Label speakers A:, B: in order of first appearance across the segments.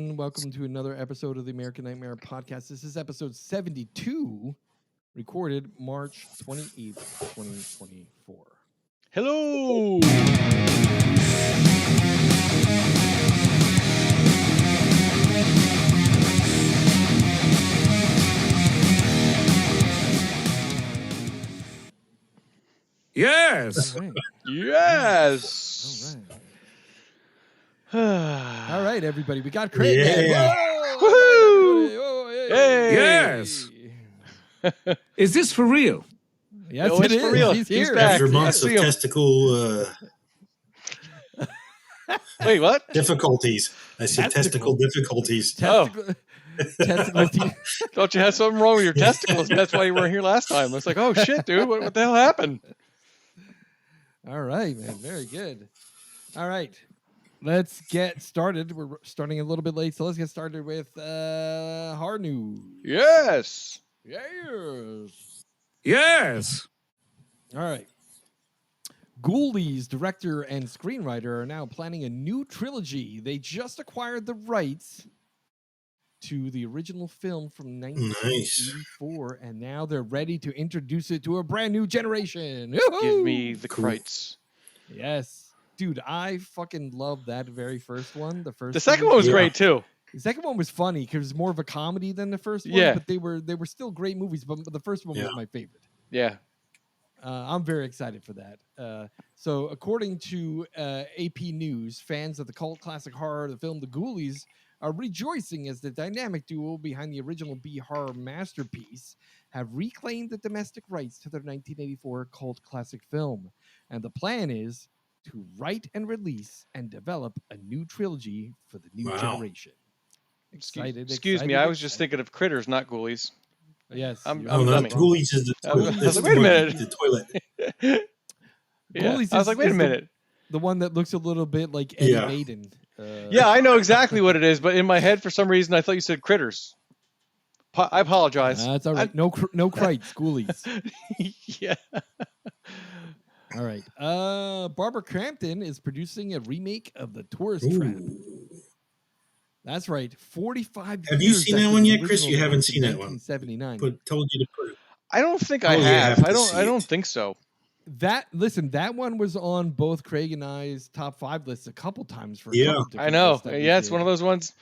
A: Welcome to another episode of the American Nightmare Podcast. This is episode 72, recorded March 28th, 2024.
B: Hello!
C: Yes!
A: All right.
B: Yes!
A: All right, everybody. We got Craig.
D: Yeah.
B: Woohoo!
A: Whoa, hey.
B: Hey!
C: Yes! Is this for real?
A: Yes,
B: No,
A: it
B: it's
A: is.
B: for real.
A: He's
B: He's
A: here.
B: back.
D: After
B: Yeah,
D: months of
B: see 'em.
D: testicle
B: Wait, what?
D: difficulties. I said
A: Testicle.
D: testicle difficulties.
A: Testicle.
B: Thought you had something wrong with your testicles. That's why you weren't here last time. I was like, oh shit, dude, what the hell happened?
A: All right, man. Very good. All right. Let's get started. We're starting a little bit late, so let's get started with hard news.
B: Yes!
A: Yes.
C: Yes!
A: All right. Ghoulies Director and screenwriter are now planning a new trilogy. They just acquired the rights to the original film from 1984, and now they're ready to introduce it to a brand new generation.
B: Give me the Kreitz.
A: Yes. Dude, I fucking love that very first one.
B: The second one was great too.
A: The second one was funny because it was more of a comedy than the first one.
B: Yeah.
A: But they were still great movies. But the first one was my favorite.
B: Yeah.
A: I'm very excited for that. So, according to AP News, fans of the cult classic horror, the film The Ghoulies, are rejoicing as the dynamic duo behind the original B-horror masterpiece have reclaimed the domestic rights to their 1984 cult classic film. And the plan is to write and release and develop a new trilogy for the new generation.
B: Excuse me, I was just thinking of Critters, not Ghoulies.
A: Yes.
B: I'm
D: Oh, no,
B: dummy.
D: Ghoulies is the toilet.
B: I was like, wait a minute.
D: The toilet.
B: Yeah.
A: Ghoulies
B: I was like, wait a minute.
A: The one that looks a little bit like Eddie
D: Yeah.
A: Maiden.
B: Yeah, I know exactly what it is, but in my head, for some reason, I thought you said Critters. I apologize.
A: That's all right. No Kreitz, Ghoulies.
B: Yeah.
A: All right. Barbara Crampton is producing a remake of The Tourist Trap.
D: Ooh.
A: That's right. 45
D: Have you
A: years
D: seen that
A: after
D: one
A: the
D: yet, Chris?
A: original
D: You haven't
A: release
D: seen
A: in
D: that one.
A: 1979.
D: Told you to put it.
B: I don't think
D: Oh,
B: I
D: you
B: have.
D: have to
B: I
D: see
B: don't
D: it.
B: think so.
A: That one was on both Craig and I's top 5 lists a couple times for
D: Yeah.
A: couple
B: I
A: different
B: know.
A: lists that we
B: Yeah, it's
A: did.
B: one of those ones.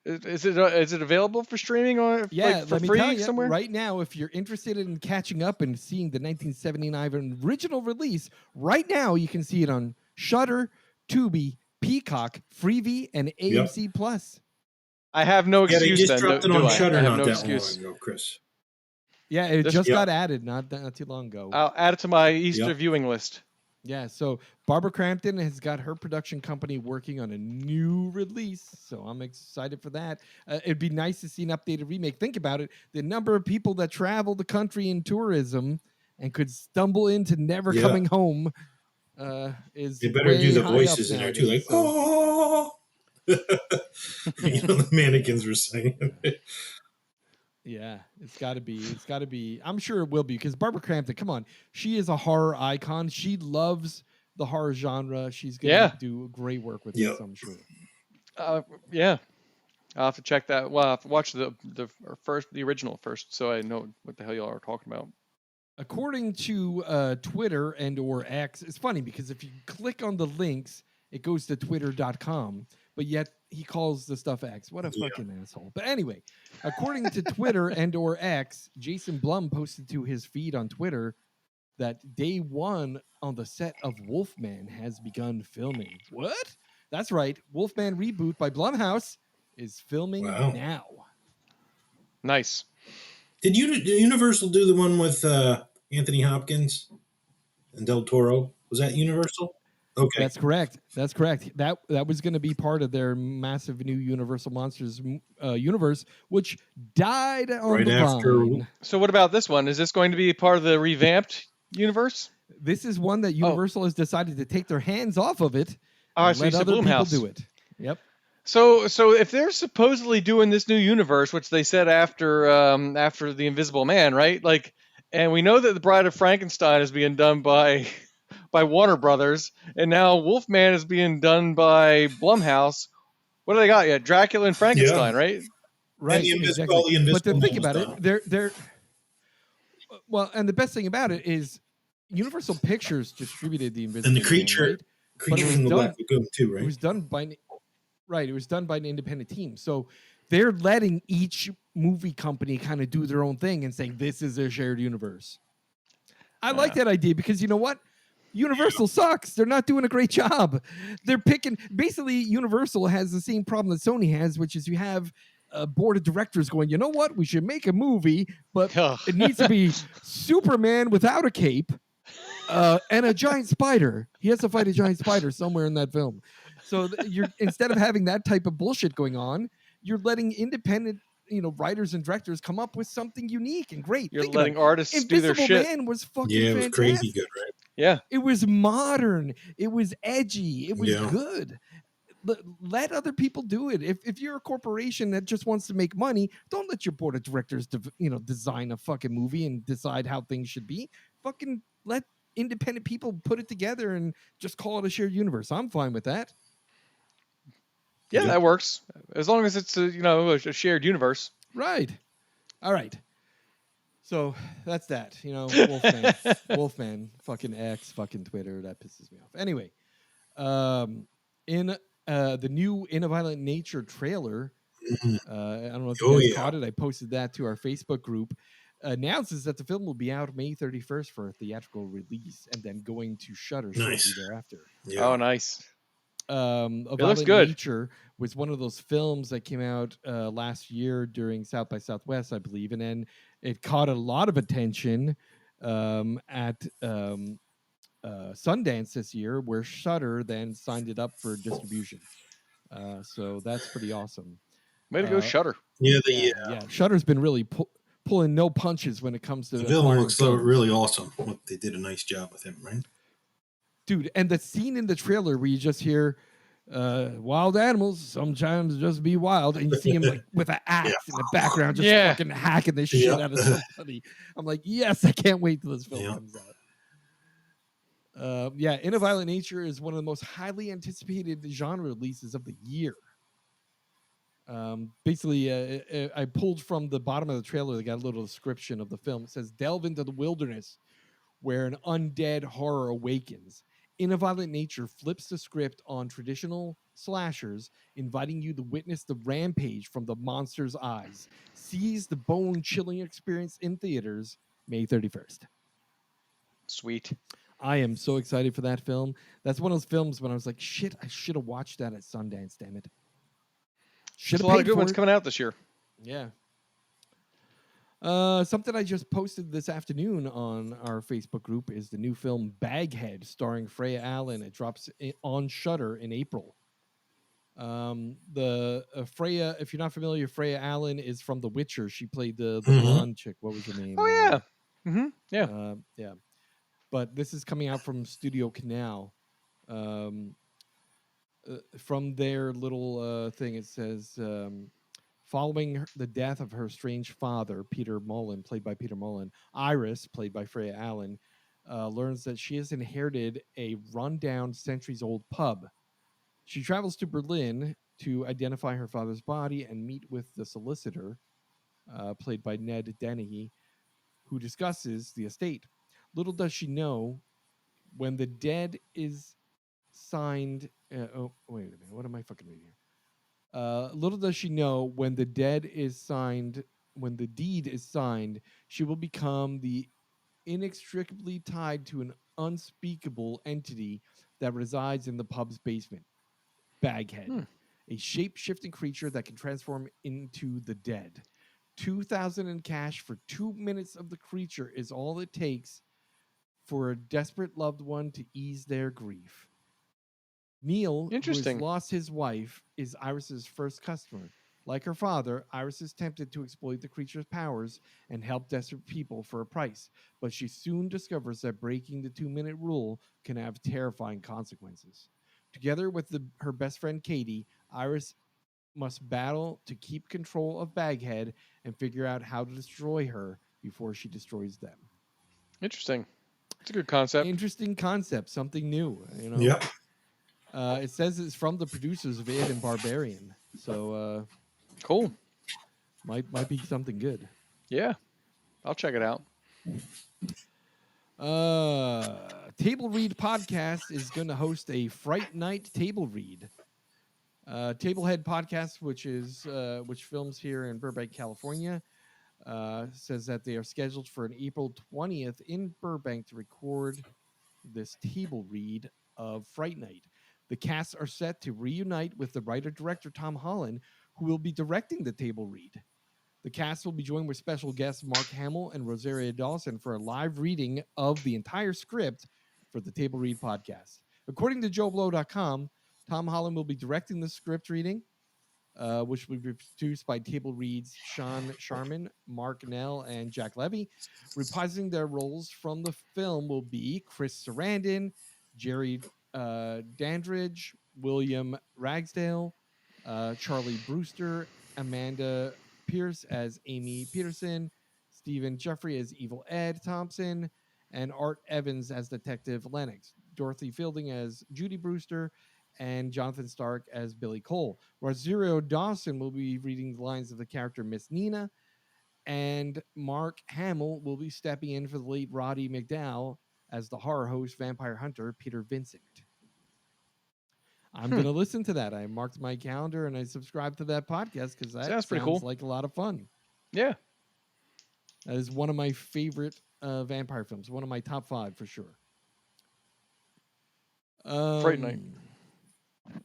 B: Is it available for streaming or
A: Yeah,
B: like, for
A: let me
B: free
A: tell you,
B: somewhere?
A: right now, if you're interested in catching up and seeing the 1979 original release, right now you can see it on Shudder, Tubi, Peacock, Freevee, and AMC Plus.
B: I have no
D: Yeah, they
B: excuse
D: just
B: then.
D: dropped it
B: do
D: on
B: I?
D: Shudder
B: I have
D: not
B: no
D: that
B: excuse.
D: long ago, Chris.
A: Yeah, it
B: This-
A: just
D: Yeah.
A: got added not too long ago.
B: I'll add it to my Easter
D: Yep.
B: viewing list.
A: Yeah, so Barbara Crampton has got her production company working on a new release, so I'm excited for that. It'd be nice to see an updated remake. Think about it. The number of people that travel the country in tourism and could stumble into never
D: Yeah.
A: coming home is
D: They better
A: way
D: do the
A: high
D: voices
A: up
D: in there too,
A: nowadays,
D: like
A: so-
D: oh. The mannequins were saying.
A: Yeah, it's got to be. I'm sure it will be because Barbara Crampton, come on, she is a horror icon. She loves the horror genre. She's going to do great work with this, I'm sure.
B: Yeah, I'll have to check that. Well, I'll have to watch the original first, so I know what the hell y'all are talking about.
A: According to Twitter and or X, it's funny because if you click on the links, it goes to twitter.com, but yet he calls the stuff X. What a fucking asshole. But anyway, according to Twitter and or X, Jason Blum posted to his feed on Twitter that day one on the set of Wolfman has begun filming. What? That's right. Wolfman reboot by Blumhouse is filming now.
B: Nice.
D: Did Universal do the one with Anthony Hopkins and Del Toro? Was that Universal? Okay,
A: That's correct. That was going to be part of their massive new Universal Monsters universe, which died on
D: Right
A: the
D: after-
A: vine.
B: So what about this one? Is this going to be part of the revamped universe?
A: This is one that Universal has decided to take their hands off of it
B: All right,
A: and
B: so you
A: let
B: said
A: other people
B: Blumhouse.
A: do it. Yep.
B: So if they're supposedly doing this new universe, which they said after the Invisible Man, right? Like, and we know that the Bride of Frankenstein is being done by Warner Brothers, and now Wolfman is being done by Blumhouse. What do they got yet? Dracula and Frankenstein, right?
A: Right,
D: And
A: exactly.
D: all the
A: But
D: Invisible
A: the thing
D: Man was
A: about
D: done.
A: it, they're well, and the best thing about it is Universal Pictures distributed the
D: And the
A: Invisible Man, right? But it
D: creature
A: was
D: from the Black
A: done.
D: Lagoon too,
A: It
D: right?
A: was done by right. It was done by an independent team. So they're letting each movie company kind of do their own thing and saying this is their shared universe. I like that idea because you know what? Universal sucks. They're not doing a great job. They're picking basically Universal has the same problem that Sony has, which is you have a board of directors going, you know what? We should make a movie, but it needs to be Superman without a cape and a giant spider. He has to fight a giant spider somewhere in that film. So you're instead of having that type of bullshit going on, you're letting independent writers and directors come up with something unique and great.
B: You're
A: Think about
B: letting
A: it.
B: artists do their
A: Invisible
B: shit.
A: Man was fucking
D: Yeah, it was
A: fantastic.
D: crazy good, right?
B: Yeah.
A: It was modern. It was edgy. It was
D: Yeah.
A: good. Let other people do it. If you're a corporation that just wants to make money, don't let your board of directors design a fucking movie and decide how things should be. Fucking let independent people put it together and just call it a shared universe. I'm fine with that.
B: Yeah,
D: Yep.
B: that works. As long as it's a shared universe.
A: Right. All right. So that's that. Wolfman, Wolfman, fucking X, fucking Twitter. That pisses me off. Anyway, in the new In a Violent Nature trailer, I don't know if you guys caught it. I posted that to our Facebook group. Announces that the film will be out May 31st for a theatrical release, and then going to Shudder shortly thereafter.
D: Yeah.
B: Oh, nice.
A: A
B: looks
A: Violent
B: good.
A: Nature was one of those films that came out last year during South by Southwest, I believe, and then it caught a lot of attention at Sundance this year, where Shudder then signed it up for distribution. So that's pretty awesome.
B: Way to go, Shudder.
D: Yeah,
A: yeah. Shudder's been really pulling no punches when it comes to
D: the villain
A: acquiring
D: looks
A: films.
D: really awesome. They did a nice job with him, right?
A: Dude, and the scene in the trailer where you just hear wild animals sometimes just be wild, and you see him like with an axe in the background just fucking hacking the shit out of somebody. I'm like, yes, I can't wait till this film comes out. In a Violent Nature is one of the most highly anticipated genre releases of the year. Basically, I pulled from the bottom of the trailer. They got a little description of the film. It says, delve into the wilderness where an undead horror awakens. In a Violent Nature flips the script on traditional slashers, inviting you to witness the rampage from the monster's eyes. Seize the bone-chilling experience in theaters May 31st.
B: Sweet.
A: I am so excited for that film. That's one of those films when I was like, shit, I should have watched that at Sundance, damn it.
B: There's a lot of good ones coming out this year.
A: Yeah. Something I just posted this afternoon on our Facebook group is the new film Baghead, starring Freya Allan. It drops on Shudder in April. Freya, if you're not familiar, Freya Allan is from The Witcher. She played the blonde chick. What was her name?
B: Oh yeah. Yeah.
A: Yeah. But this is coming out from Studio Canal. From their little thing, it says, following the death of her strange father, Peter Mullen, played by Peter Mullen, Iris, played by Freya Allan, learns that she has inherited a rundown, centuries-old pub. She travels to Berlin to identify her father's body and meet with the solicitor, played by Ned Dennehy, who discusses the estate. Little does she know, when the deed is signed... wait a minute. What am I fucking reading here? Little does she know, when the deed is signed, she will become the inextricably tied to an unspeakable entity that resides in the pub's basement. Baghead, a shape-shifting creature that can transform into the dead. 2,000 in cash for 2 minutes of the creature is all it takes for a desperate loved one to ease their grief. Neil, who has lost his wife, is Iris's first customer. Like her father, Iris is tempted to exploit the creature's powers and help desperate people for a price, but she soon discovers that breaking the 2-minute rule can have terrifying consequences. Together with her best friend Katie, Iris must battle to keep control of Baghead and figure out how to destroy her before she destroys them.
B: Interesting. It's a good concept.
A: Interesting concept, something new,
D: Yep.
A: It says it's from the producers of Id and Barbarian, so
B: Cool.
A: might be something good.
B: Yeah, I'll check it out.
A: Table Read Podcast is going to host a Fright Night Table Read. Tablehead Podcast, which films here in Burbank, California, says that they are scheduled for an April 20th in Burbank to record this table read of Fright Night. The casts are set to reunite with the writer-director Tom Holland, who will be directing the table read. The cast will be joined with special guests Mark Hamill and Rosario Dawson for a live reading of the entire script for the Table Read podcast. According to JoeBlow.com, Tom Holland will be directing the script reading, which will be produced by Table Read's Sean Sharman, Mark Nell, and Jack Levy. Reprising their roles from the film will be Chris Sarandon, Jerry Dandridge, William Ragsdale, Charlie Brewster, Amanda Pierce as Amy Peterson, Stephen Jeffrey as Evil Ed Thompson, and Art Evans as Detective Lennox, Dorothy Fielding as Judy Brewster, and Jonathan Stark as Billy Cole. Rosario Dawson will be reading the lines of the character Miss Nina, and Mark Hamill will be stepping in for the late Roddy McDowall as the horror host vampire hunter Peter Vincent. I'm going to listen to that. I marked my calendar and I subscribed to that podcast because that
B: Sounds pretty
A: sounds
B: cool.
A: like a lot of fun.
B: Yeah.
A: That is one of my favorite vampire films. One of my top 5 for sure.
B: Fright Night.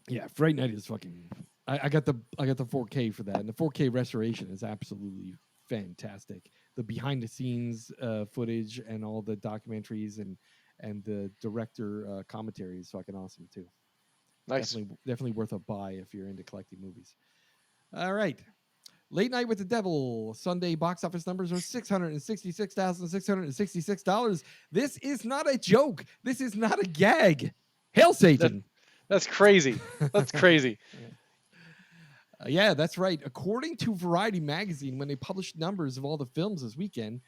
A: Yeah, Fright Night is fucking. I got the 4K for that, and the 4K restoration is absolutely fantastic. The behind the scenes footage and all the documentaries and the director commentary is fucking awesome too.
B: Nice.
A: Definitely worth a buy if you're into collecting movies. All right. Late Night with the Devil Sunday box office numbers are $666,666. This is not a joke. This is not a gag. Hail Satan.
B: That's crazy. That's crazy.
A: Yeah, that's right. According to Variety magazine, when they published numbers of all the films this weekend,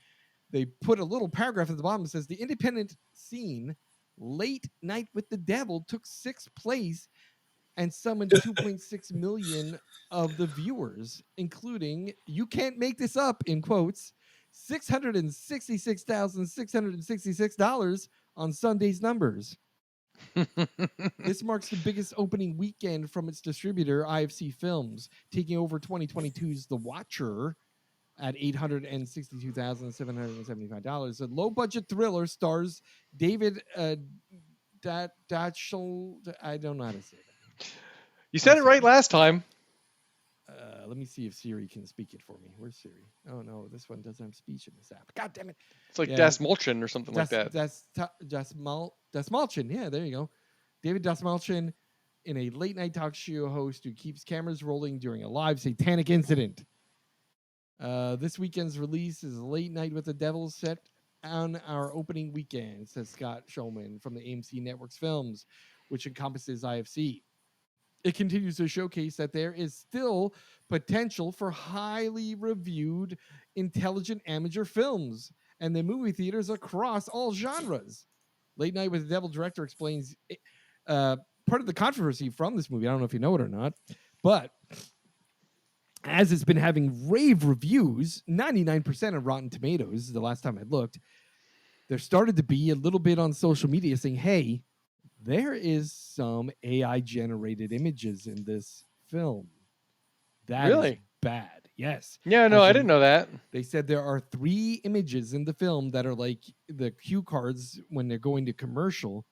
A: they put a little paragraph at the bottom that says the independent scene Late Night with the Devil took 6th place and summoned 2.6 million of the viewers, including, you can't make this up, in quotes, $666,666 on Sunday's numbers. This marks the biggest opening weekend from its distributor, IFC Films, taking over 2022's The Watcher at $862,775. The low-budget thriller stars David Datchel. I don't know how to say that.
B: You said it right last time.
A: Let me see if Siri can speak it for me. Where's Siri? Oh, no, this one doesn't have speech in this app. God damn it.
B: It's like Das Mulchin or something like that.
A: Dasmalchin. Yeah, there you go. David Dasmalchin, in a late-night talk show host who keeps cameras rolling during a live satanic incident. This weekend's release is Late Night with the Devil, set on our opening weekend, says Scott Shulman from the AMC Network's films, which encompasses IFC. It continues to showcase that there is still potential for highly reviewed, intelligent amateur films and the movie theaters across all genres. Late Night with the Devil director explains part of the controversy from this movie. I don't know if you know it or not, but as it's been having rave reviews, 99% of Rotten Tomatoes, the last time I looked, there started to be a little bit on social media saying, hey, there is some AI-generated images in this film. That is bad. Yes.
B: Yeah, no, I didn't know that.
A: They said there are 3 images in the film that are like the cue cards when they're going to commercial,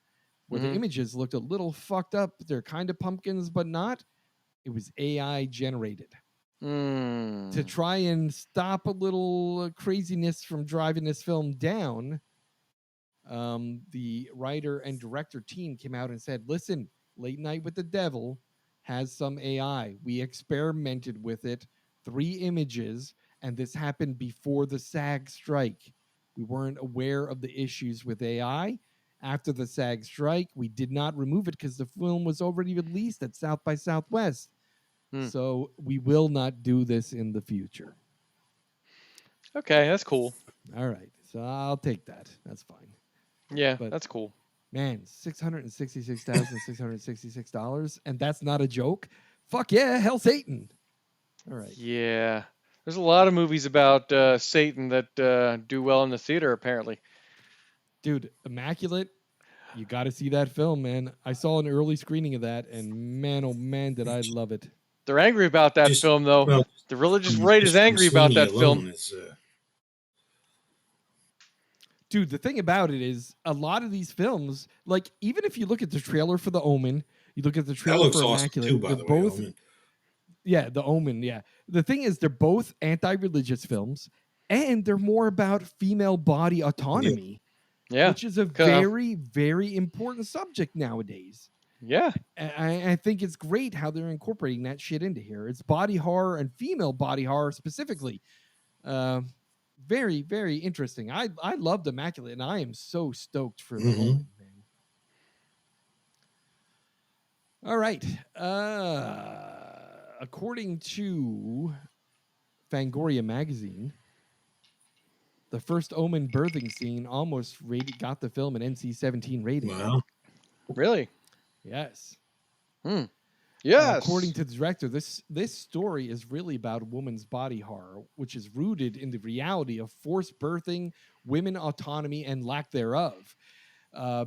A: where the images looked a little fucked up. They're kind of pumpkins, but not. It was AI-generated. To try and stop a little craziness from driving this film down, the writer and director team came out and said, listen, Late Night with the Devil has some AI. We experimented with it, 3 images, and this happened before the SAG strike. We weren't aware of the issues with AI. After the SAG strike, we did not remove it because the film was already released at South by Southwest. So we will not do this in the future.
B: Okay, that's cool.
A: All right. So I'll take that. That's fine.
B: Yeah,
A: But
B: that's cool.
A: Man, $666,666, and that's not a joke. Fuck yeah, hell Satan. All right.
B: Yeah. There's a lot of movies about Satan that do well in the theater, apparently.
A: Dude, Immaculate, you got to see that film, man. I saw an early screening of that, and man, oh man, did I love it.
B: They're angry about that
D: Just
B: film, though.
D: well,
B: The religious
D: from-
B: right
D: just
B: is
D: from
B: angry about
D: Sweeney
B: that film.
D: Is,
A: Dude, the thing about it is a lot of these films, like even if you look at the trailer for The Omen, you look at the
D: that
A: trailer
D: looks
A: for
D: awesome
A: Immaculate,
D: too, by
A: they're
D: the way.
A: both
D: Omen.
A: yeah, The Omen, yeah. The thing is they're both anti-religious films and they're more about female body autonomy,
B: Yeah.
A: which is a
B: Ca-
A: very very important subject nowadays.
B: Yeah.
A: I think it's great how they're incorporating that shit into here. It's body horror and female body horror specifically. Very, very interesting. I loved Immaculate, and I am so stoked for The Omen, man. All right. According to Fangoria magazine, the first Omen birthing scene almost got the film an NC-17 rating.
D: Wow.
B: Really?
A: Yes.
B: Yes.
A: According to the director, this story is really about a woman's body horror, which is rooted in the reality of forced birthing, women autonomy, and lack thereof.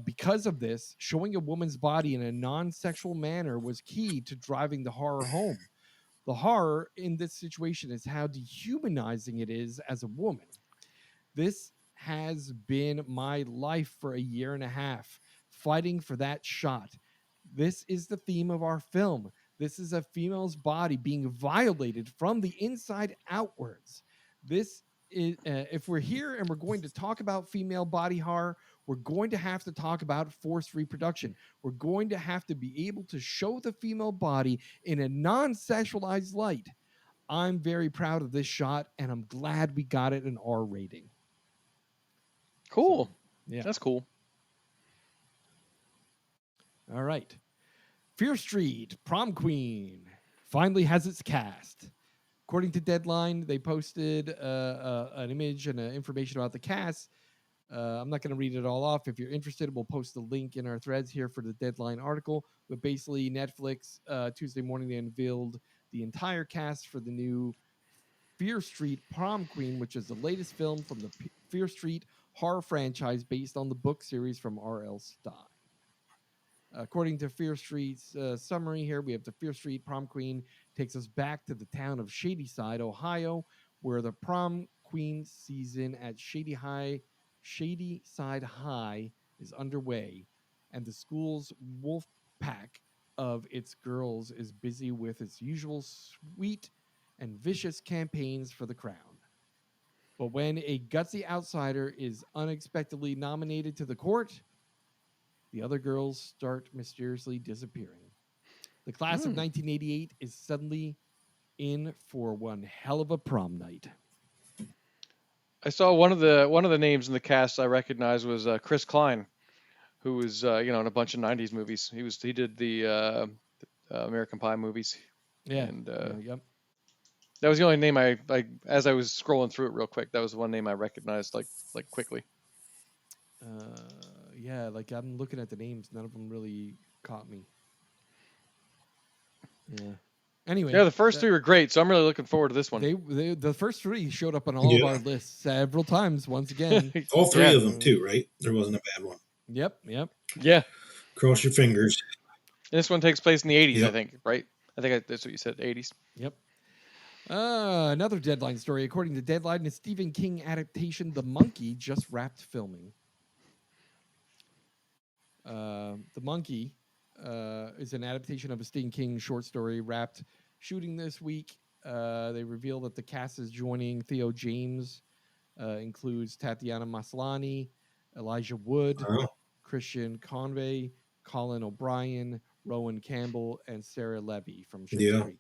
A: Because of this, showing a woman's body in a non-sexual manner was key to driving the horror home. The horror in this situation is how dehumanizing it is as a woman. This has been my life for a year and a half, fighting for that shot. This is the theme of our film. This is a female's body being violated from the inside outwards. This is, if we're here and we're going to talk about female body horror, we're going to have to talk about forced reproduction. We're going to have to be able to show the female body in a non-sexualized light. I'm very proud of this shot, and I'm glad we got it an R rating.
B: Cool.
A: So, yeah.
B: That's cool.
A: All right. Fear Street, Prom Queen, finally has its cast. According to Deadline, they posted an image and information about the cast. I'm not going to read it all off. If you're interested, we'll post the link in our threads here for the Deadline article. But basically, Netflix, Tuesday morning, they unveiled the entire cast for the new Fear Street Prom Queen, which is the latest film from the Fear Street horror franchise based on the book series from R.L. Stine. According to Fear Street's summary here, we have the Fear Street Prom Queen takes us back to the town of Shadyside, Ohio, where the prom queen season at Shadyside High is underway, and the school's wolf pack of its girls is busy with its usual sweet and vicious campaigns for the crown. But when a gutsy outsider is unexpectedly nominated to the court, the other girls start mysteriously disappearing. The class of 1988 is suddenly in for one hell of a prom night.
B: I saw one of the names in the cast I recognized was Chris Klein, who was in a bunch of '90s movies. He did the American Pie movies.
A: Yeah.
B: And
A: yep.
B: that was the only name I as I was scrolling through it real quick. That was the one name I recognized like quickly.
A: Yeah, like I'm looking at the names, none of them really caught me. Yeah. Anyway.
B: Yeah, the first three were great, so I'm really looking forward to this one.
A: The first three showed up on all of our lists several times once again.
D: All three of them too, right? There wasn't a bad one.
A: Yep.
B: Yeah.
D: Cross your fingers.
B: And this one takes place in the 80s,
D: Yep.
B: I think, right? I think that's what you said, 80s.
A: Yep. Another Deadline story. According to Deadline, the Stephen King adaptation, The Monkey, just wrapped filming. The Monkey is an adaptation of a Stephen King short story wrapped shooting this week. They reveal that the cast is joining. Theo James includes Tatiana Maslany, Elijah Wood, Christian Convey, Colin O'Brien, Rowan Campbell, and Sarah Levy from Schitt's Creek.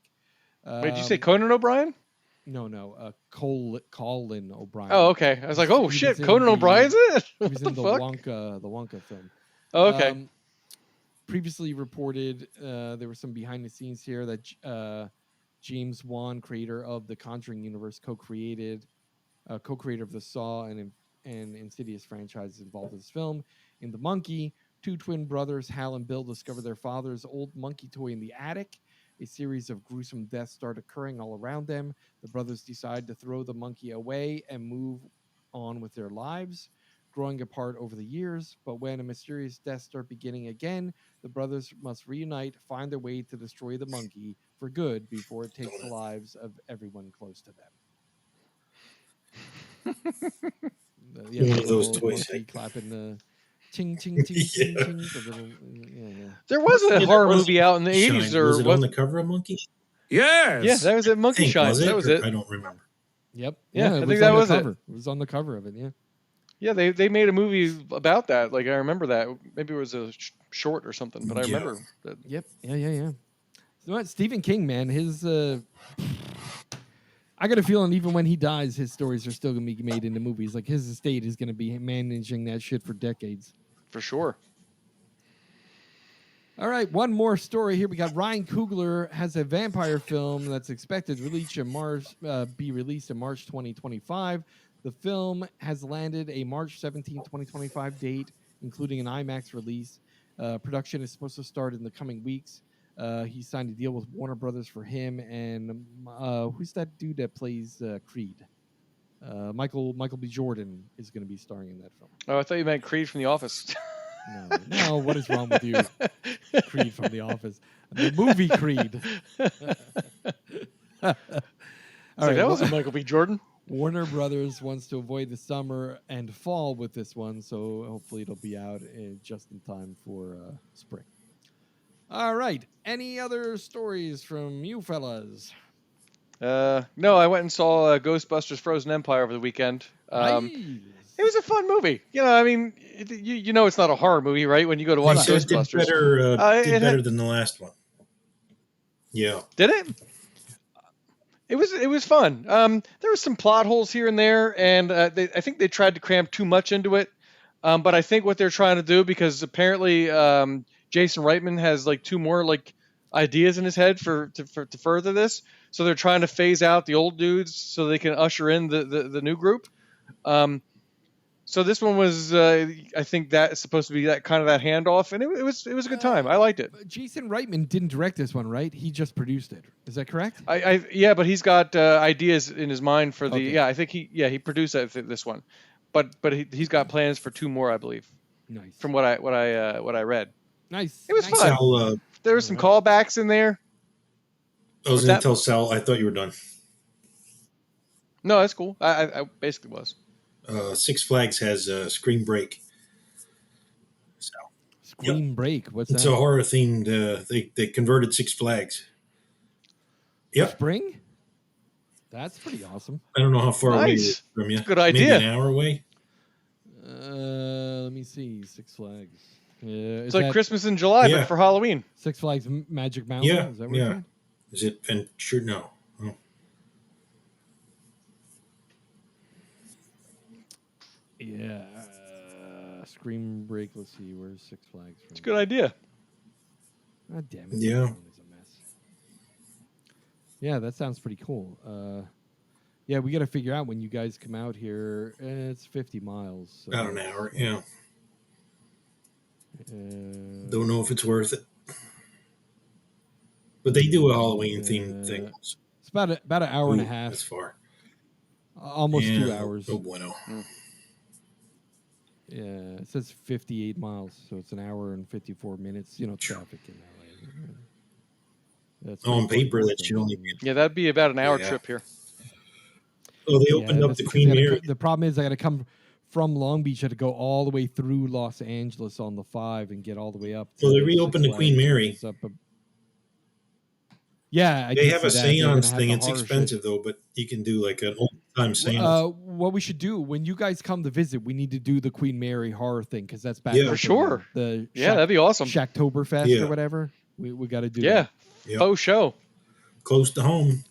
B: Wait, did you say Conan O'Brien?
A: No. Colin O'Brien.
B: Oh, okay. I was like, oh shit, Conan O'Brien's in it.
A: He was in the
B: fuck?
A: Wonka film.
B: Oh, okay.
A: Previously reported, there were some behind the scenes here that James Wan, creator of the Conjuring universe, co-creator of the Saw and Insidious franchises involved in this film. In The Monkey, Two twin brothers, Hal and Bill, discover their father's old monkey toy in the attic. A series of gruesome deaths start occurring all around them. The brothers decide to throw the monkey away and move on with their lives, growing apart over the years. But when a mysterious deaths start beginning again, the brothers must reunite, find their way to destroy the monkey for good before it takes the lives of everyone close to them.
D: One of those
A: little
D: toys.
A: monkey clapping the ching, ching, ching, ching,
D: Yeah.
A: ching. The little, yeah.
B: There was a
D: Yeah,
B: horror
D: was
B: movie out in the
D: Shine.
B: 80s, or
D: was it on the cover of Monkey?
C: Yes.
B: Yeah, that was it. Monkey
D: Think,
B: Shines.
D: was it?
B: That was
D: Or
B: it.
D: I don't remember.
A: Yep.
B: Yeah, I
A: it
B: think
A: was
B: that
A: on the
B: was it.
A: cover. It was on the cover of it. Yeah.
B: Yeah, they made a movie about that. Like I remember that. Maybe it was a short or something, but I
D: Yeah.
B: remember that.
A: Yep. Yeah. So what? Stephen King, man, his. I got a feeling even when he dies, his stories are still gonna be made into movies. Like his estate is gonna be managing that shit for decades.
B: For sure.
A: All right, one more story here. We got Ryan Coogler has a vampire film that's expected to be released in March 2025. The film has landed a March 17, 2025 date, including an IMAX release. Production is supposed to start in the coming weeks. He signed a deal with Warner Brothers for him, and who's that dude that plays Creed? Michael B. Jordan is going to be starring in that film.
B: Oh, I thought you meant Creed from The Office.
A: No, what is wrong with you? Creed from The Office. The movie Creed. All right,
B: That wasn't Michael B. Jordan.
A: Warner Brothers wants to avoid the summer and fall with this one, so hopefully it'll be out just in time for spring. All right. Any other stories from you fellas?
B: No, I went and saw Ghostbusters Frozen Empire over the weekend. It was a fun movie. You know, I mean, you know it's not a horror movie, right? When you go to watch
D: It did
B: Ghostbusters.
D: did better than the last one. Yeah.
B: Did it? It was fun. There were some plot holes here and there, and I think they tried to cram too much into it. But I think what they're trying to do, because apparently Jason Reitman has like two more like ideas in his head to further this, so they're trying to phase out the old dudes so they can usher in the new group. So this one was, I think that is supposed to be that kind of that handoff, and it was a good time. I liked it.
A: Jason Reitman didn't direct this one, right? He just produced it. Is that correct?
B: Yeah, but he's got ideas in his mind for the.
A: Okay.
B: Yeah, I think he produced this one, but he's got plans for two more, I believe.
A: Nice.
B: From what I read.
A: Nice.
B: It was
A: nice.
B: fun.
D: Sal,
B: There were some callbacks in there.
D: I was going to tell Sal, I thought you were done.
B: No, that's cool. I basically was.
D: Six Flags has Screen Break. So,
A: Scream Break. What's
D: it's
A: that?
D: a horror themed. They converted Six Flags. Yep.
A: Spring? That's pretty awesome.
D: I don't know how far away it
B: Nice.
D: is from you.
B: That's a good idea.
D: Maybe an hour away.
A: Let me see. Six Flags.
B: It's like Christmas in July,
D: Yeah.
B: but for Halloween.
A: Six Flags Magic Mountain.
D: Yeah.
A: Is that what
D: Yeah. Is it Venture? No. Oh.
A: Yeah. Scream Break. Let's see. Where's Six Flags from?
B: It's a good idea.
A: God damn it.
D: Yeah.
A: This one is a mess. Yeah, that sounds pretty cool. Yeah, we got to figure out when you guys come out here. It's 50 miles. So
D: About an hour. Yeah.
A: Uh,
D: Don't know if it's worth it. But they do a Halloween themed thing.
A: It's about an hour and a
D: Ooh,
A: half.
D: That's far.
A: Almost
D: Yeah.
A: 2 hours.
D: Oh, bueno.
A: Yeah, it says 58 miles, so it's an hour and 54 minutes. You know, traffic in LA. That's
D: On
A: pretty
D: paper,
A: fucking
D: that should only be.
B: Yeah, that'd be about an hour
D: Yeah.
B: trip here.
D: Oh, they
A: Yeah,
D: opened up
A: that's
D: the
A: because
D: Queen
A: I gotta
D: Mary.
A: the problem is I got to come from Long Beach. I had to go all the way through Los Angeles on the 5 and get all the way up.
D: Well, they
A: Six
D: reopened the
A: Flags,
D: Queen Mary.
A: it's up yeah, I
D: They
A: did
D: have
A: see
D: a
A: that. They're gonna
D: seance
A: have
D: thing.
A: the
D: It's
A: horror shit.
D: expensive, though, but you can do like an old time seance.
A: What we should do when you guys come to visit, we need to do the Queen Mary horror thing because that's back
D: Yeah.
A: open
B: For sure.
A: now. The
B: Yeah, that'd be awesome.
A: Shacktoberfest
D: Yeah.
A: or whatever. We got to do
B: Yeah,
A: that.
D: Yep.
B: faux show.
D: Close to home.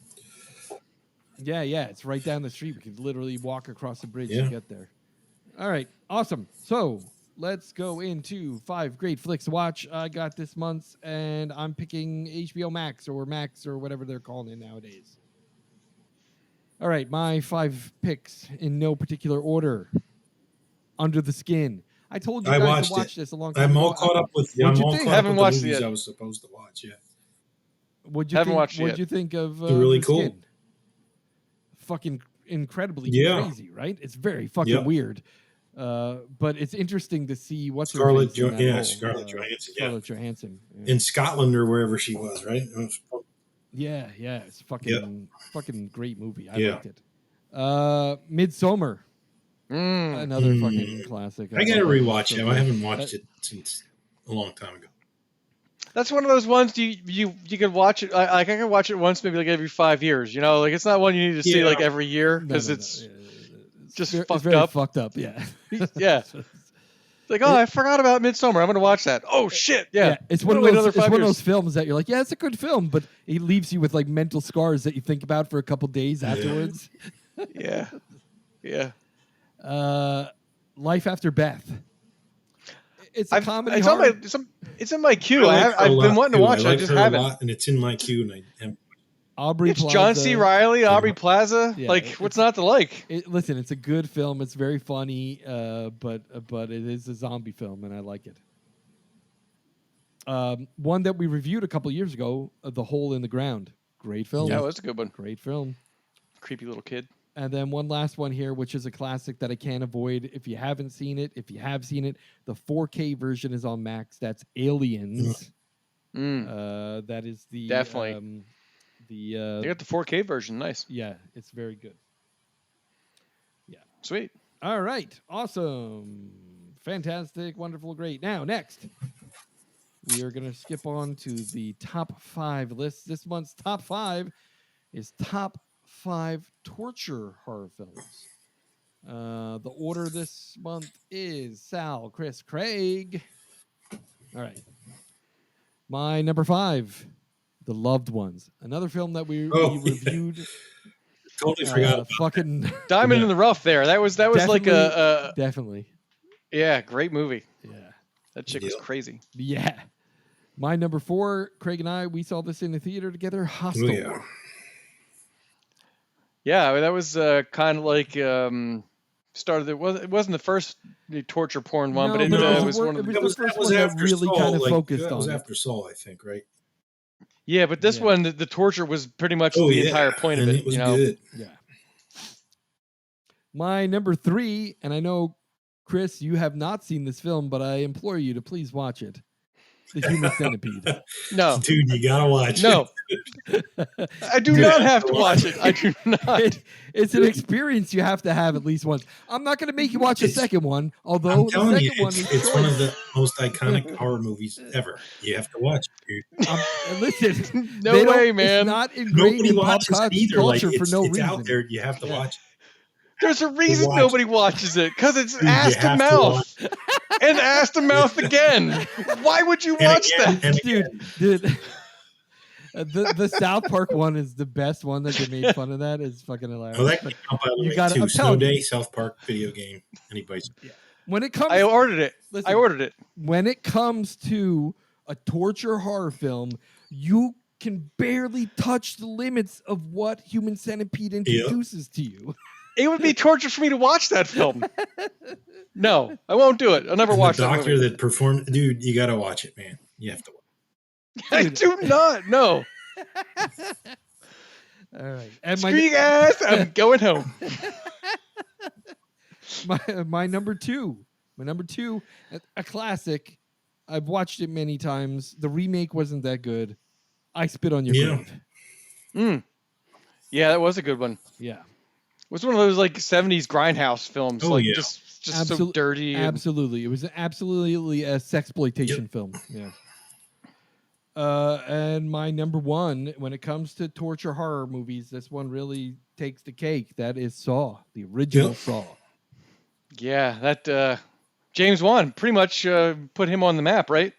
A: Yeah, it's right down the street. We could literally walk across the bridge
D: Yeah.
A: to get there. All right, awesome. So let's go into 5 great flicks to watch I got this month, and I'm picking HBO Max or whatever they're calling it nowadays. All right, my 5 picks in no particular order. Under the Skin. I told you
D: I
A: guys
D: watched
A: to watch
D: it.
A: this a long time
D: I'm
A: ago.
D: all caught up with.
A: What'd
D: I'm
A: you
D: all
A: think?
D: caught up
B: Haven't
D: with the
B: watched it
D: movies
B: yet.
D: I was supposed to watch. Yeah.
A: What'd you
B: Haven't
A: think?
B: watched it
A: What'd
B: yet.
A: you think of
D: They're really
A: the
D: cool.
A: Skin? Fucking incredibly
D: Yeah.
A: crazy, right? It's very fucking
D: Yep.
A: weird. But it's interesting to see what's
D: Scarlett
A: her face in that role.
D: Scarlett Johansson. Yeah.
A: Scarlett Johansson. Yeah.
D: In Scotland or wherever she was, right? It was-
A: Yeah, it's fucking great movie. I
D: Yeah.
A: liked it. Midsommar, another fucking classic.
D: I gotta
A: love that.
D: rewatch
A: So
D: it.
A: good.
D: I haven't watched it since a long time ago.
B: That's one of those ones you could watch it. I could watch it once, maybe like every 5 years. You know, like it's not one you need to see
D: Yeah.
B: like every year
A: No,
B: because
A: no,
B: it's
A: no.
B: just
A: It's
B: fucked
A: very
B: up.
A: fucked up. Yeah.
B: Yeah. Like, oh, I forgot about Midsommar. I'm gonna watch that. Oh shit, yeah.
A: It's
B: I'm
A: one of
B: gonna wait
A: those.
B: another
A: It's
B: 5
A: one of
B: years.
A: those films that you're like, yeah, it's a good film, but it leaves you with like mental scars that you think about for a couple days afterwards.
B: Yeah, yeah.
A: Life After Beth. It's a comedy.
B: It's on
A: horror.
B: it's in my queue.
D: I like her a
B: I've been
D: lot,
B: wanting to
D: too.
B: watch it. I
D: like
B: just
D: her a
B: haven't.
D: lot, and it's in my queue. And I am.
A: Aubrey
B: It's
A: Plaza.
B: John C. Riley, Aubrey Plaza.
A: Yeah,
B: like, what's not to like?
A: Listen, it's a good film. It's very funny, but it is a zombie film, and I like it. One that we reviewed a couple years ago, The Hole in the Ground. Great film.
B: Yeah, it was a good one.
A: Great film.
B: Creepy little kid.
A: And then one last one here, which is a classic that I can't avoid. If you haven't seen it, if you have seen it, the 4K version is on Max. That's Aliens. That is the
B: Definitely. They got the 4K version. Nice.
A: Yeah, it's very good.
B: Sweet.
A: All right. Awesome. Fantastic. Wonderful. Great. Now, next, we are going to skip on to the top 5 list. This month's top 5 is top 5 torture horror films. The order this month is Sal, Chris, Craig. All right. My number 5, The Loved Ones. Another film that we reviewed.
D: Totally forgot about
A: fucking
B: Diamond in the Rough there. That was like a
A: definitely.
B: Yeah, great movie.
A: Yeah.
B: That chick was crazy.
A: Yeah. My number 4, Craig and I, we saw this in the theater together. Hostel.
D: Oh, yeah.
B: Yeah, I mean, that was kind of like started. It wasn't the first torture porn one,
A: No,
B: but it was one of the.
A: It was the first one that really kind of focused
D: that was
A: on it.
D: after Saul, I think, right?
B: Yeah, but this one, the torture was pretty much the entire point of
D: and
B: it.
D: was
B: you know?
D: good.
A: Yeah. My number 3, and I know, Chris, you have not seen this film, but I implore you to please watch it. The Human Centipede.
B: No,
D: dude, you gotta watch.
B: No, I do not have to watch it. I do not.
A: It's an experience you have to have at least once. I'm not going to make you watch a second one, although
D: I'm
A: the
D: telling
A: second
D: you,
A: one is
D: it's one of the most iconic horror movies ever. You have to watch it, dude.
A: Listen,
B: No
A: they don't-
B: way, man.
A: It's not ingrained
D: Nobody
A: in pop
D: watches it either.
A: culture
D: Like,
A: for
D: it's,
A: no
D: it's
A: reason.
D: out there. You have to watch it.
B: There's a reason
D: Watch
B: nobody watches it because it's
D: Dude, you
B: ass to
D: have to
B: mouth and ass to mouth again. Why would you watch that?
A: Dude, the South Park one is the best one that they made fun of. That is fucking hilarious.
D: Oh, that came out by the way,
A: gotta-
D: too.
A: I'm
D: Snow
A: telling you.
D: Day, South Park video game. Anybody's.
A: When it comes,
B: I ordered it.
A: Listen,
B: I ordered it.
A: When it comes to a torture horror film, you can barely touch the limits of what Human Centipede introduces to you.
B: It would be torture for me to watch that film. No, I won't do it. I'll never watch
D: the
B: that
D: doctor
B: movie.
D: that performed. Dude, you gotta watch it, man. You have to watch
B: I do not. No.
A: All right. And
B: Screw you guys. I'm going home.
A: my number 2. My number 2, a classic. I've watched it many times. The remake wasn't that good. I Spit on Your Grave.
B: Yeah, that was a good one.
A: Yeah.
B: It was one of those like 70s grindhouse films.
D: Oh,
B: like
D: yeah.
B: just so dirty. and-
A: Absolutely. It was absolutely a sexploitation film. Yeah. And my number 1, when it comes to torture horror movies, this one really takes the cake. That is Saw, the original Saw.
B: Yeah, that James Wan pretty much put him on the map, right?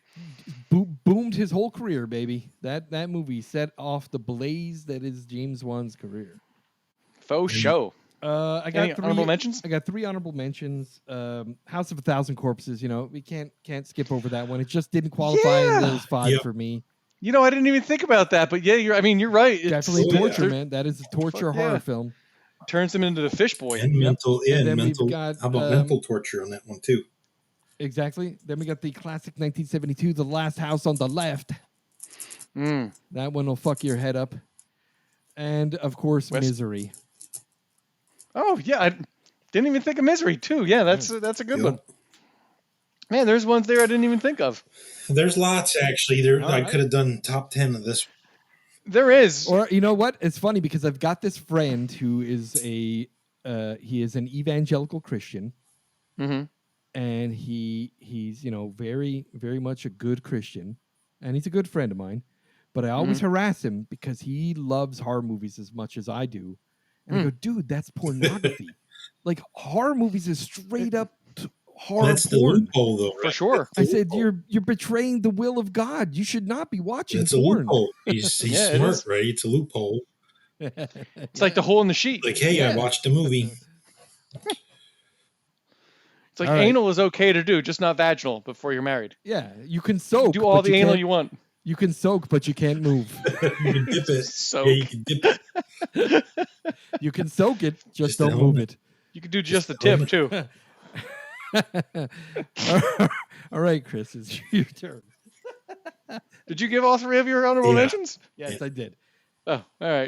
A: Boomed his whole career, baby. That movie set off the blaze that is James Wan's career.
B: Faux show.
A: I got
B: Any
A: 3
B: honorable mentions?
A: I got 3 honorable mentions. House of a Thousand Corpses. You know, we can't skip over that one. It just didn't qualify in those 5 for me.
B: You know, I didn't even think about that, but yeah, you're right. It's
A: Definitely torture, man. That is a torture horror film.
B: Turns him into the fish boy.
D: And mental,
A: And then
D: mental.
A: we've got,
D: how about mental torture on that one too?
A: Exactly. Then we got the classic 1972, The Last House on the Left. That one will fuck your head up. And, of course, Misery.
B: Oh, yeah. I didn't even think of Misery, too. Yeah, that's a good one. Man, there's ones there I didn't even think of.
D: There's lots, actually. I could have done top 10 of this.
B: There is.
A: Or, you know what? It's funny because I've got this friend who is he is an evangelical Christian.
B: Mm-hmm.
A: And he's, very, very much a good Christian. And he's a good friend of mine. But I always harass him because he loves horror movies as much as I do. And I go, dude, that's pornography. Like, horror movies is straight up horror
D: That's
A: porn.
D: the loophole, though. Right?
B: For sure.
A: I said, you're betraying the will of God. You should not be watching
D: That's
A: porn.
D: a loophole. He's smart, right? It's a loophole.
B: It's like the hole in the sheet.
D: Like, hey, I watched a movie.
B: It's like anal is okay to do, just not vaginal before you're married.
A: Yeah, you can soak.
B: Do all the anal you want.
A: You can soak, but you can't move.
D: You can dip it.
B: Soak.
D: Yeah, you can dip it.
A: You can soak it, just
D: to
A: don't
D: own
A: move
D: it.
A: it.
B: You can do just the tip, too.
A: All right, Chris, it's your turn.
B: Did you give all three of your honorable mentions?
A: Yes, I did.
B: Oh, all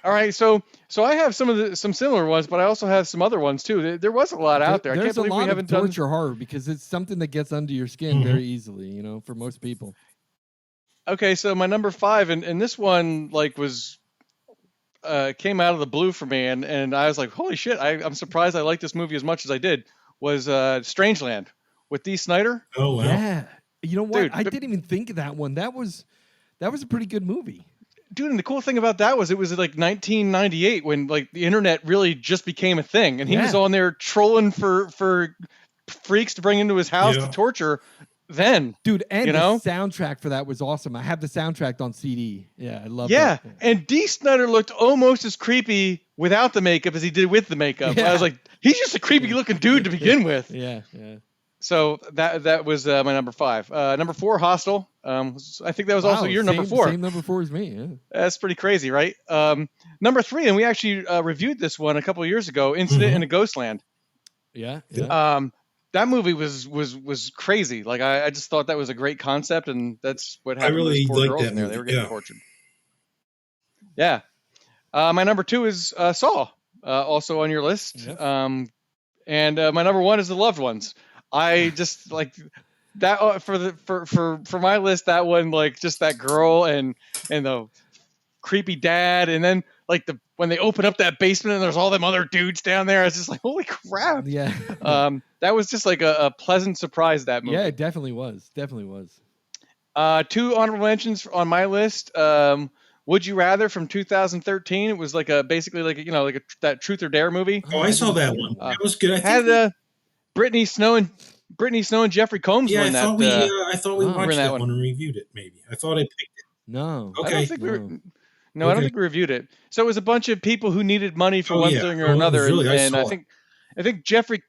B: right. So I have some similar ones, but I also have some other ones too. There was a lot out there. I can't believe we haven't done
A: torture horror because it's something that gets under your skin very easily. For most people.
B: Okay, so my number 5, and this one was came out of the blue for me, and I was like, holy shit! I'm surprised I liked this movie as much as I did. Was Strangeland with Dee Snider?
D: Oh wow!
A: Yeah, you know what?
B: Dude,
A: I didn't even think of that one. That was a pretty good movie.
B: Dude, and the cool thing about that was it was like 1998 when the internet really just became a thing, and he was on there trolling for freaks to bring into his house to torture. Then,
A: dude, and the soundtrack for that was awesome. I have the soundtrack on CD. Yeah, I love it.
B: Yeah, and Dee Snider looked almost as creepy without the makeup as he did with the makeup. I was like, he's just a creepy looking dude to begin with.
A: Yeah.
B: So that was my number 5. Number 4, Hostel. I think that was also your number 4.
A: Same number 4 as me. Yeah.
B: That's pretty crazy, right? Number 3, and we actually reviewed this one a couple of years ago. Incident in a Ghostland.
A: Yeah.
B: That movie was crazy. I just thought that was a great concept, and that's what happened.
D: I really
B: to those poor
D: liked
B: girls
D: that
B: in there.
D: movie.
B: They were getting tortured. Yeah. My number 2 is Saw, also on your list.
A: Yep.
B: And my number 1 is The Loved Ones. I just that for my list. That one, just that girl and the creepy dad, and then when they open up that basement and there's all them other dudes down there. I was just like, holy crap!
A: Yeah.
B: That was just a pleasant surprise. That movie.
A: Yeah, it definitely was.
B: 2 honorable mentions on my list. Would You Rather from 2013. It was basically that Truth or Dare movie.
D: Oh, I saw that one. That was good. I
B: had Brittany Snow and Jeffrey Combs were in that.
D: I thought we watched that one and reviewed it. Maybe I thought I picked it.
A: No.
D: Okay.
B: I don't think I don't think we reviewed it. So it was a bunch of people who needed money for one thing or another, and I think Jeffrey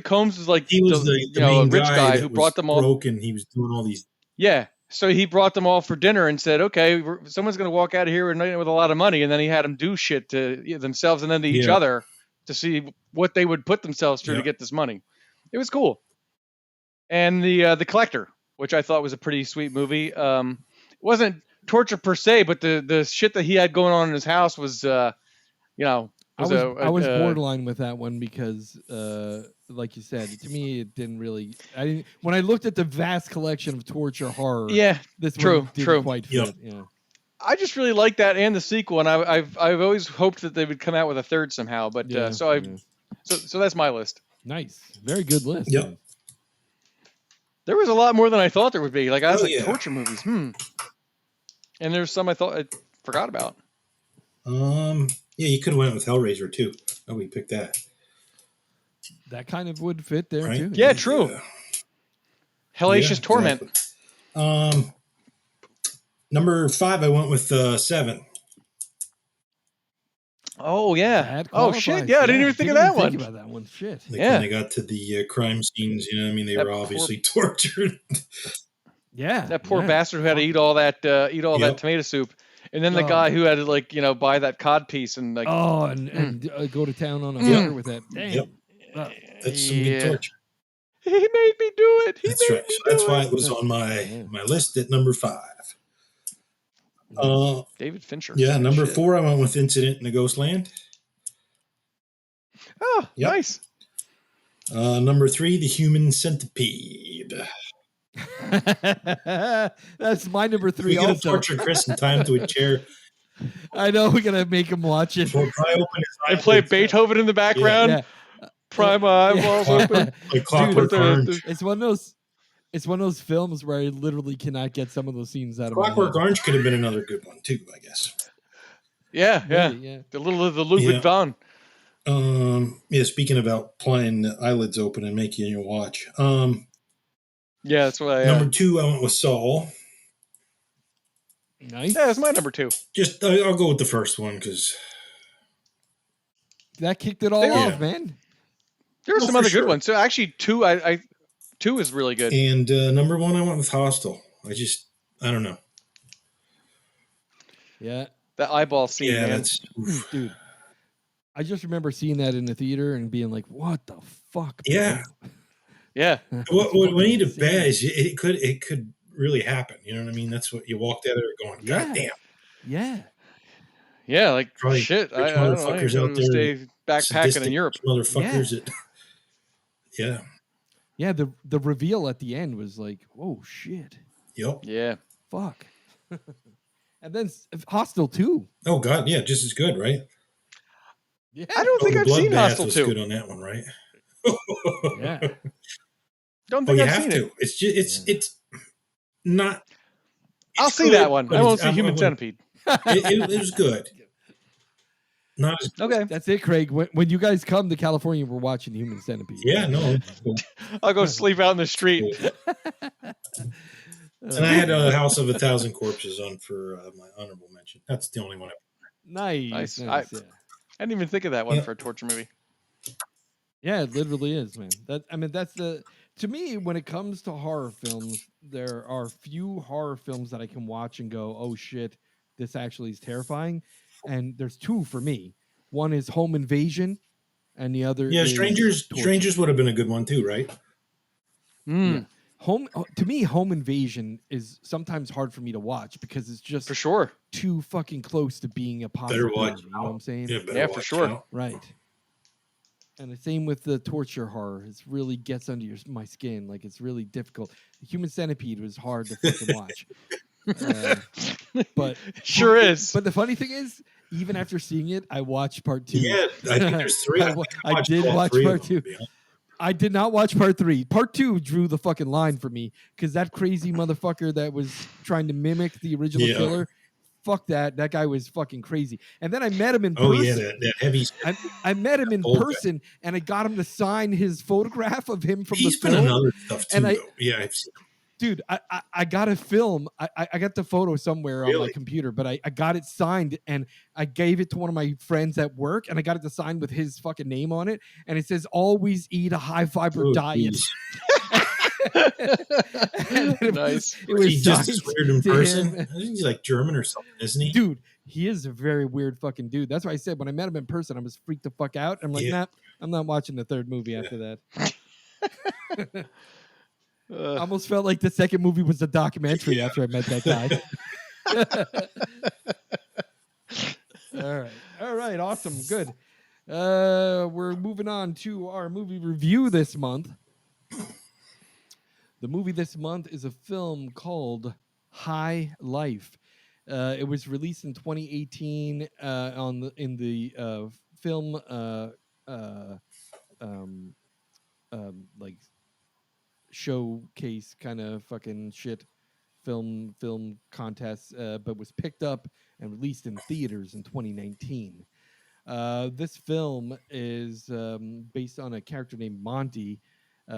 B: Combs was
D: he was the main
B: rich guy who brought them all.
D: Broken. He was doing all these.
B: Yeah. So he brought them all for dinner and said, okay, someone's going to walk out of here with a lot of money. And then he had them do shit to themselves and then to each other to see what they would put themselves through to get this money. It was cool. And the Collector, which I thought was a pretty sweet movie. It wasn't torture per se, but the shit that he had going on in his house was, I was
A: borderline with that one because, like you said, to me it didn't really. When I looked at the vast collection of torture horror.
B: Yeah,
A: this one didn't quite fit. Yeah.
B: I just really like that and the sequel, and I've always hoped that they would come out with a third somehow. But so that's my list.
A: Nice, very good list.
D: Yep.
A: Man.
B: There was a lot more than I thought there would be. I was torture movies. And there's some I thought I forgot about.
D: Yeah, you could have went with Hellraiser too. Nobody picked that.
A: That kind of would fit there too.
B: Yeah, true. Hellacious Torment.
D: Exactly. Number 5, I went with 7.
B: Oh yeah. Oh shit. Yeah, I didn't even think of that one.
A: Think about that one. Shit.
D: When they got to the crime scenes, they were obviously tortured.
A: Yeah.
B: That poor bastard who had to eat all that that tomato soup. And then the guy who had to buy that cod piece and
A: and go to town on a burger with that. Damn.
D: Yep. That's some good torture.
B: He made me do it.
D: That's right. So that's why it was on my list at number 5.
B: David Fincher.
D: Yeah, number
B: Shit.
D: 4, I went with Incident in the Ghostland.
B: Oh,
D: Yep.
B: nice.
D: Number 3, The Human Centipede.
A: That's my number 3
D: We gotta
A: also.
D: torture Chris and tie him to a chair.
A: I know we're gonna make him watch it.
D: We'll pry open his
B: And play
D: eyelids.
B: Beethoven in the background.
A: Yeah.
B: Pry my eyeballs open.
D: Like Clockwork
B: Dude,
D: Orange.
A: It's one of those films where I literally cannot get some of those scenes out of my
D: Clockwork
A: head.
D: Orange could have been another good one too, I guess.
B: Yeah.
A: Yeah.
B: The Ludwig von.
D: Speaking about prying the eyelids open and making you watch.
B: Yeah, that's why.
D: Number 2, I went with Saul.
A: Nice.
B: Yeah, that's my number 2.
D: Just I'll go with the first one because
A: That kicked it all off, man.
B: There were
D: No,
B: some
D: for
B: other
D: sure.
B: good ones. So actually, 2, 2 is really good.
D: And number 1, I went with Hostel. I don't know.
A: Yeah.
B: That eyeball scene,
D: Yeah,
B: man.
D: that's oof.
A: Dude. I just remember seeing that in the theater and being like, what the fuck? Bro?
D: Yeah.
B: Yeah.
D: What we need to
A: Insane.
D: bet is it could really happen. You know what I mean? That's what you walked out of there going,
A: Yeah.
D: God damn.
A: Yeah.
B: Yeah, like
D: Probably
B: shit.
D: there's
B: I don't know.
D: motherfuckers
B: I
D: out there
B: stay backpacking
D: Sadistic
B: in Europe.
D: motherfuckers that yeah.
A: Yeah, the reveal at the end was like, oh shit.
D: Yep.
B: Yeah.
A: Fuck. And then Hostel 2.
D: Oh God, yeah, just as good, right?
A: Yeah.
B: I don't think
D: the
B: I've seen
D: Bloodbath
B: Hostel
D: was
B: 2.
D: good on that one, right?
A: Yeah.
B: Don't
D: Oh,
B: think
D: you
B: I've
D: have
B: seen
D: to.
B: it.
D: It's just it's not.
B: I'll
D: it's
B: see
D: good,
B: that one.
D: but
B: I won't
D: it's-
B: see
D: I
B: Human
D: wouldn't-
B: Centipede.
D: It was good. Not as
B: Okay.
A: That's it, Craig. When you guys come to California, we're watching Human Centipede.
D: yeah, no.
B: I'll go sleep out in the street.
D: And I had House of a Thousand Corpses on for my honorable mention. That's the only one.
A: Nice.
B: Nice.
A: Yeah.
B: I didn't even think of that one
D: Yeah.
B: for a torture movie.
A: Yeah, it literally is, man. To me, when it comes to horror films, there are few horror films that I can watch and go, oh shit, this actually is terrifying. And there's 2 for me. One is Home Invasion, and the other is
D: Strangers.
A: Torture.
D: Strangers would have been a good one too, right?
B: Mm,
A: To me, Home Invasion is sometimes hard for me to watch because it's just
B: for sure.
A: too fucking close to being a possibility.
D: watch
A: You know what I'm saying?
D: Yeah, better
B: Yeah, for
D: watch
B: sure.
D: out.
A: Right. And the same with the torture horror. It really gets under my skin. Like, it's really difficult. The Human Centipede was hard to fucking watch. But
B: Sure is.
A: But the funny thing is, even after seeing it, I watched part 2.
D: Yeah, I think there's 3.
A: I
D: watched
A: did
D: all
A: watch
D: 3 of
A: part
D: them,
A: 2.
D: to be honest.
A: I did not watch part 3. Part 2 drew the fucking line for me because that crazy motherfucker that was trying to mimic the original
D: Yeah.
A: killer, fuck that. That guy was fucking crazy. And then I met him in
D: Oh
A: person.
D: yeah, that heavy.
A: I met him in
D: Old guy.
A: person, and I got him to sign his photograph of him from
D: He's
A: the
D: been
A: film.
D: in other stuff too,
A: And
D: though. Yeah, I've seen him.
A: Dude, I got a film. I got the photo somewhere on my
D: Really?
A: computer, but I got it signed, and I gave it to one of my friends at work, and I got it to sign with his fucking name on it, and it says, always eat a high fiber
D: Oh,
A: diet.
D: geez.
A: And it
B: Nice.
A: was
D: He's just as
A: signed
D: weird in
A: to
D: person.
A: him.
D: I think he's like German or something, isn't he?
A: Dude, he is a very weird fucking dude. That's why I said when I met him in person, I was freaked the fuck out. I'm like,
D: Yeah.
A: nah, I'm not watching the third movie after that. I almost felt like the second movie was a documentary after I met that guy. All right, awesome, good. We're moving on to our movie review this month. The movie this month is a film called High Life. It was released in 2018 in the film like showcase kind of fucking shit film contest, but was picked up and released in theaters in 2019. This film is based on a character named Monty.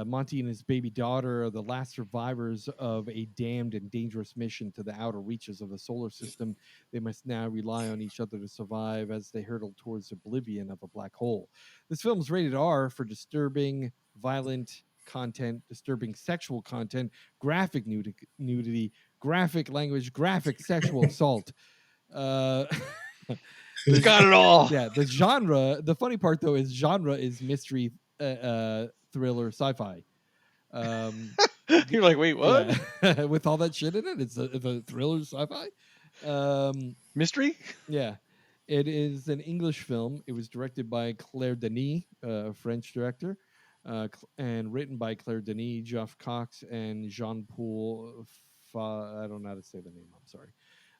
A: Monty and his baby daughter are the last survivors of a damned and dangerous mission to the outer reaches of the solar system. They must now rely on each other to survive as they hurtle towards oblivion of a black hole. This film is rated R for disturbing, violent content, disturbing sexual content, graphic nudity, graphic language, graphic sexual assault.
B: He's got it all.
A: Yeah, the genre. The funny part though is genre is mystery, thriller, sci-fi.
B: You're like, wait, what?
A: Yeah. With all that shit in it, it's a thriller sci-fi.
B: Mystery?
A: Yeah, it is an English film. It was directed by Claire Denis, a French director, and written by Claire Denis, Geoff Cox, and Jean-Paul. I don't know how to say the name. I'm sorry.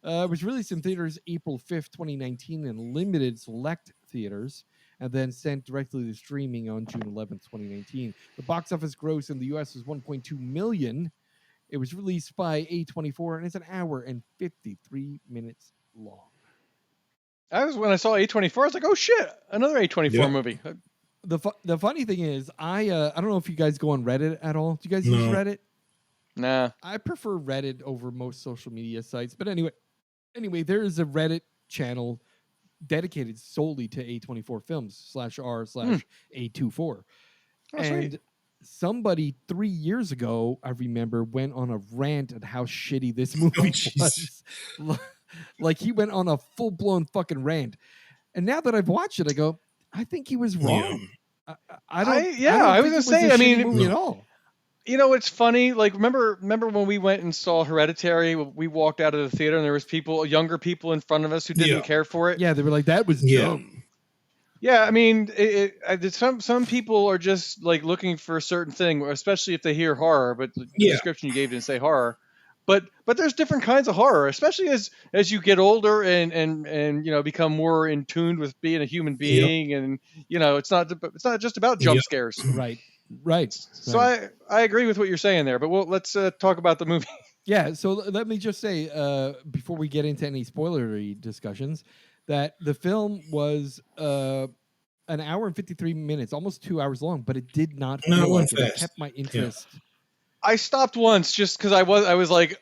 A: It was released in theaters April 5th, 2019, and limited select theaters, and then sent directly to streaming on June 11th, 2019. The box office gross in the U.S. was 1.2 million. It was released by A24, and it's an hour and 53 minutes long.
B: When I saw A24, I was like, oh shit, another A24 movie.
A: The funny thing is, I don't know if you guys go on Reddit at all. Do you guys use Reddit?
B: Nah.
A: I prefer Reddit over most social media sites. But anyway, there is a Reddit channel dedicated solely to A24 films /r/A24.
B: Oh,
A: and
B: sweet.
A: Somebody 3 years ago, I remember, went on a rant at how shitty this movie was. Like, he went on a full-blown fucking rant. And now that I've watched it, I go, I think he was wrong. I was
B: gonna say, I mean,
A: movie at all.
B: You know, it's funny. Like, remember when we went and saw Hereditary? We walked out of the theater and there was younger people in front of us who didn't care for it.
A: Yeah, they were like, that was dumb.
B: Yeah, I mean, some people are just like looking for a certain thing, especially if they hear horror. But the description you gave didn't say horror. But there's different kinds of horror, especially as you get older and you know, become more in tune with being a human being, and you know, it's not just about jump scares.
A: Right.
B: So I agree with what you're saying there, but let's talk about the movie.
A: Yeah, so let me just say, before we get into any spoilery discussions, that the film was an hour and 53 minutes, almost 2 hours long, but it did not feel like it. It kept my interest.
B: Yeah. I stopped once just because I was like,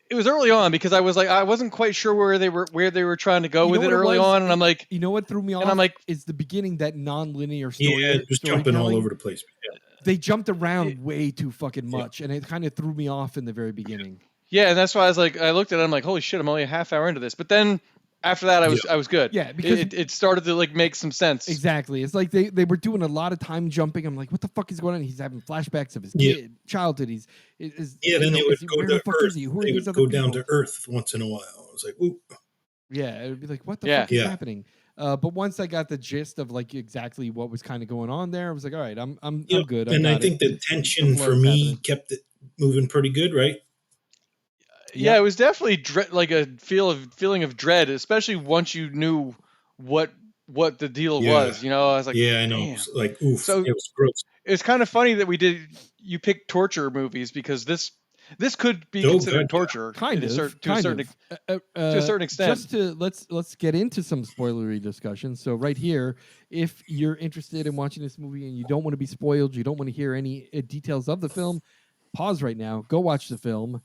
B: it was early on, because I was like, I wasn't quite sure where they were trying to go with it early on, and I'm like,
A: you know what threw me off?
B: And I'm like,
A: is the beginning, that non-linear story.
D: Yeah, it was jumping all over the place. Yeah.
A: They jumped around way too fucking much, and it kind of threw me off in the very beginning.
B: Yeah, and that's why I was like, I looked at it, I'm like, holy shit, I'm only a half hour into this. But then after that, I was good.
A: Yeah, because
B: it started to like make some sense.
A: Exactly. It's like they were doing a lot of time jumping. I'm like, what the fuck is going on? He's having flashbacks of his childhood.
D: Then they would go to Earth. They would go down to Earth once in a while. I was like, ooh.
A: Yeah, it would be like, what the fuck is happening? But once I got the gist of like exactly what was kind of going on there, I was like, all right, I'm good.
D: And I think the tension for me kept it moving pretty good, right?
B: Yeah, it was definitely like a feeling of dread, especially once you knew what the deal was. You know, I was like,
D: I know. It was like, oof,
B: so
D: it was gross.
B: It's kind of funny that you picked torture movies, because this could be considered torture, to a certain extent.
A: Just to let's get into some spoilery discussion. So right here, if you're interested in watching this movie and you don't want to be spoiled, you don't want to hear any details of the film, pause right now, go watch the film.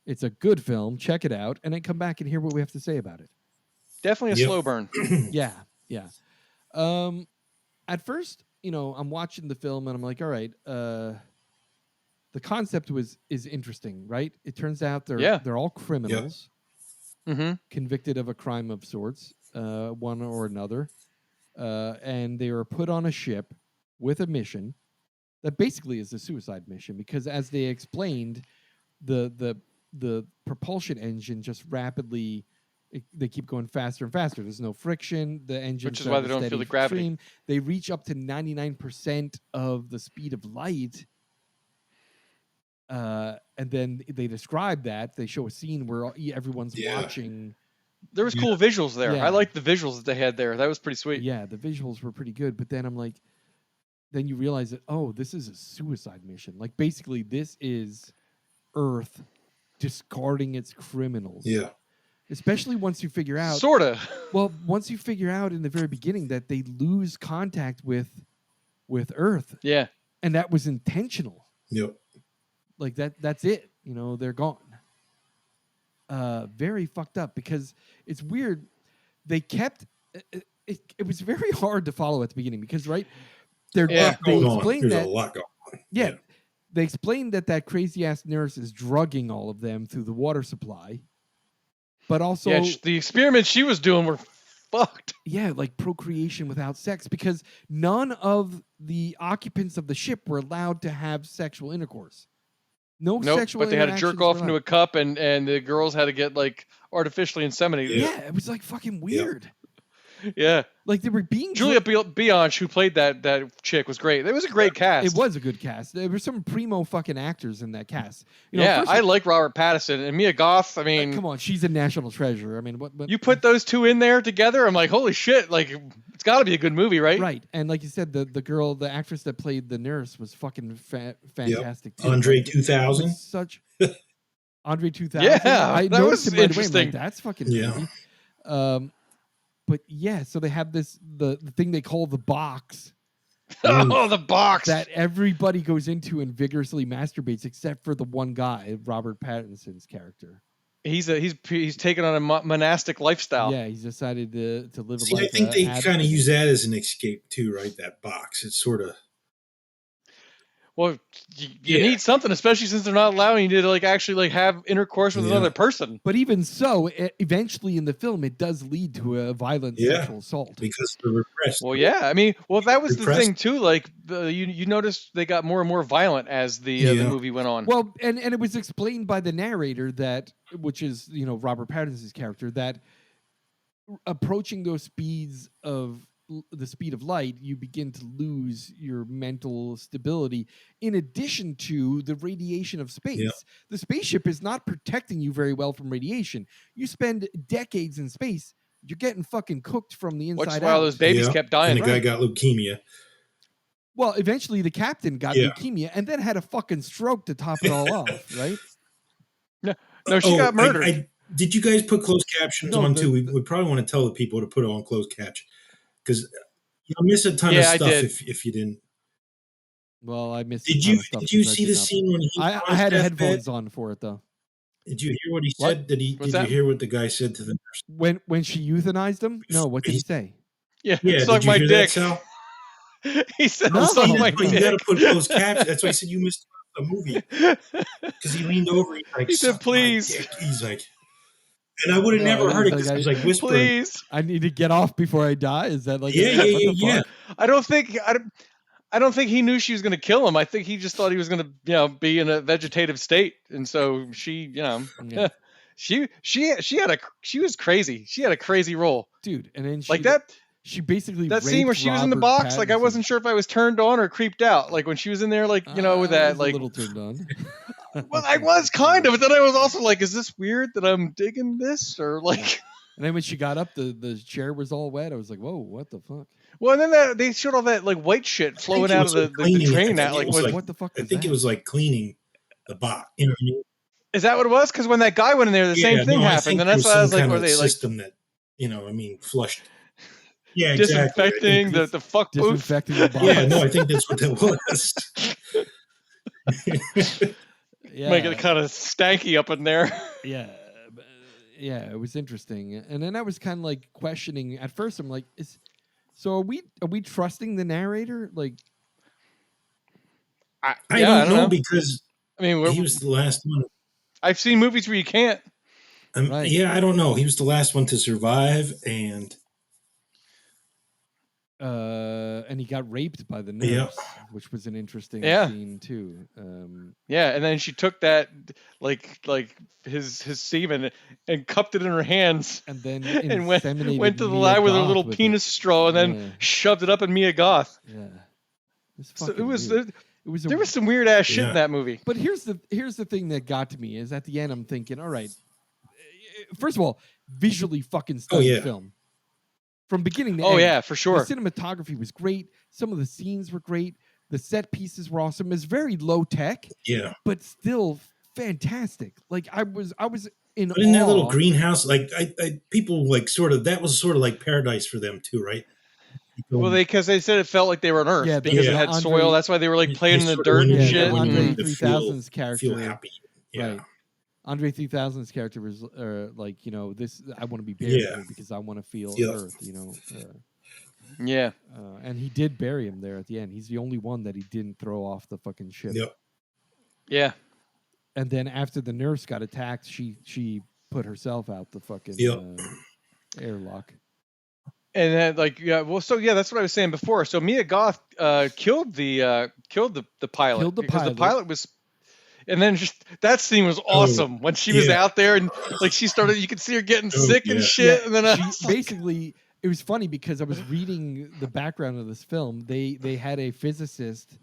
A: It's a good film. Check it out, and then come back and hear what we have to say about it.
B: Definitely a slow burn.
A: Yeah. At first, you know, I'm watching the film and I'm like, all right, the concept is interesting, right? It turns out they're all criminals, convicted of a crime of sorts, one or another, and they are put on a ship with a mission that basically is a suicide mission, because as they explained, the propulsion engine just rapidly, they keep going faster and faster. There's no friction. The engine,
B: which is why they don't feel the gravity.
A: Stream. They reach up to 99% of the speed of light. And then they describe that. They show a scene where everyone's watching.
B: There was cool visuals there. I liked the visuals that they had there. That was pretty sweet.
A: Yeah, the visuals were pretty good. But then I'm like, then you realize that, oh, this is a suicide mission. Like, basically, this is Earth discarding its criminals.
D: Yeah.
A: Especially once you figure out.
B: Sorta.
A: Well, once you figure out in the very beginning that they lose contact with Earth.
B: Yeah.
A: And that was intentional.
D: Yep.
A: Like that's it. You know, they're gone. Very fucked up, because it's weird. They kept it was very hard to follow at the beginning, because they explained
D: There's a lot going on.
A: Yeah. They explained that crazy ass nurse is drugging all of them through the water supply, but also
B: the experiments she was doing were fucked.
A: Yeah, like procreation without sex, because none of the occupants of the ship were allowed to have sexual intercourse. No
B: Nope,
A: sexual
B: but they had to jerk
A: interactions
B: off
A: were
B: into
A: allowed.
B: a cup, and the girls had to get like artificially inseminated.
A: Yeah, it was like fucking weird.
B: Yeah.
A: Like they were being
B: Julia Bianche, who played that chick, was great. It was a great cast.
A: It was a good cast. There were some primo fucking actors in that cast. You know,
B: Yeah,
A: first
B: I like Robert Pattinson and Mia Goth. I mean,
A: come on, she's a national treasure. I mean, what
B: you put those two in there together, I'm like, holy shit! Like, it's got to be a good movie, right?
A: right? And like you said, the girl, the actress that played the nurse, was fucking fantastic too.
D: Andre
A: Like,
D: 2000.
A: such Andre 2000.
B: Yeah,
A: I
B: that
A: noticed
B: was
A: him right away. I'm
B: interesting.
A: like, that's fucking
D: Yeah.
A: crazy. But yeah, so they have this the thing they call the box
B: Oh, the box.
A: that everybody goes into and vigorously masturbates, except for the one guy, Robert Pattinson's character.
B: He's taken on a monastic lifestyle.
A: Yeah, he's decided to live a
D: See,
A: life.
D: I think they kind of use that as an escape too, right? That box. It's sort of.
B: Well, you need something, especially since they're not allowing you to like actually like have intercourse with another person.
A: But even so, eventually in the film, it does lead to a violent sexual assault
D: because they're repressed.
B: Well, yeah, I mean, that was the thing too. Like you noticed they got more and more violent as the movie went on.
A: Well, and it was explained by the narrator that, which is Robert Pattinson's character, that approaching those speeds of the speed of light, you begin to lose your mental stability. In addition to the radiation of space, the spaceship is not protecting you very well from radiation. You spend decades in space, you're getting fucking cooked from the inside out.
B: Which is why all those babies kept dying.
D: And the guy got leukemia.
A: Well, eventually the captain got leukemia and then had a fucking stroke to top it all off, right?
B: No, she got murdered.
D: Did you guys put closed captions on too? We probably want to tell the people to put it on closed caption because you'll miss a ton of stuff if you didn't.
A: Well, I missed.
D: Did you see the scene when he?
A: I had headphones on for it though.
D: Did you hear what he said? Did you hear what the guy said to the
A: nurse? When she euthanized him? No, what did he say?
B: Yeah,
D: suck my dick.
B: He said, "Suck my dick."
D: You got to put closed captions. That's why I said you missed the movie because he leaned over. He
B: said, "Please."
D: He's like. And I would have never heard it because it was like whispering.
B: Please,
A: I need to get off before I die. Is that like?
D: Yeah.
B: I don't think he knew she was going to kill him. I think he just thought he was going to, be in a vegetative state, and so she, she was crazy. She had a crazy role,
A: dude. And then
B: like that.
A: She basically
B: that scene where she was in the box.
A: Pattinson.
B: Like I wasn't sure if I was turned on or creeped out. Like when she was in there, like with that, like
A: a little turned on.
B: Well, I was kind of, but then I was also like, is this weird that I'm digging this or like?
A: And then when she got up, the chair was all wet. I was like, whoa, what the fuck?
B: Well, and then they showed all that like white shit flowing out of the train.
A: What the fuck?
D: I think it was like cleaning the box. You know what I mean?
B: Is that what it was? Because when that guy went in there, the same thing happened, and that's why I was like, were they like
D: system that flushed? Yeah,
B: disinfecting
D: exactly.
B: the fuck booth.
A: Disinfecting the box.
D: Yeah, no, I think that's what that was.
B: Making it kind of stanky up in there.
A: Yeah, it was interesting. And then I was kind of like questioning. At first, I'm like, are we trusting the narrator? Like,
D: I don't know because he was the last one.
B: I've seen movies where you can't.
A: Right.
D: Yeah, I don't know. He was the last one to survive, and
A: he got raped by the nurse, which was an interesting scene too.
B: And then she took that like his semen and cupped it in her hands,
A: and then
B: went to the lab with her little penis straw, and then shoved it up in Mia Goth.
A: Yeah,
B: so it was there was some weird ass shit in that movie.
A: But here's the thing that got to me is at the end I'm thinking, all right, first of all, visually fucking stunning film. From beginning to end.
B: Oh, yeah, for sure.
A: The cinematography was great. Some of the scenes were great. The set pieces were awesome. It's very low tech.
D: Yeah.
A: But still fantastic. Like I was in
D: But in that little greenhouse, like I people like that was sort of like paradise for them too, right?
B: Well, because they said it felt like they were on Earth because it had soil. That's why they were like playing in the dirt and shit.
A: Andre 3000's character.
D: Feel happy. Yeah.
A: Right. Andre 3000's character was like, this. I want to be buried here because I want to feel Earth. And he did bury him there at the end. He's the only one that he didn't throw off the fucking ship.
D: Yep.
B: Yeah.
A: And then after the nurse got attacked, she put herself out the fucking airlock.
B: And then like that's what I was saying before. So Mia Goth killed the pilot
A: Killed the
B: because the
A: pilot.
B: pilot was. And then just that scene was
D: Oh,
B: awesome when she was
D: yeah.
B: out there and like she started. You could see her getting
D: Oh,
B: sick and
D: yeah.
B: shit. And then I
A: she
B: was like,
A: basically, it was funny because I was reading the background of this film. They had a physicist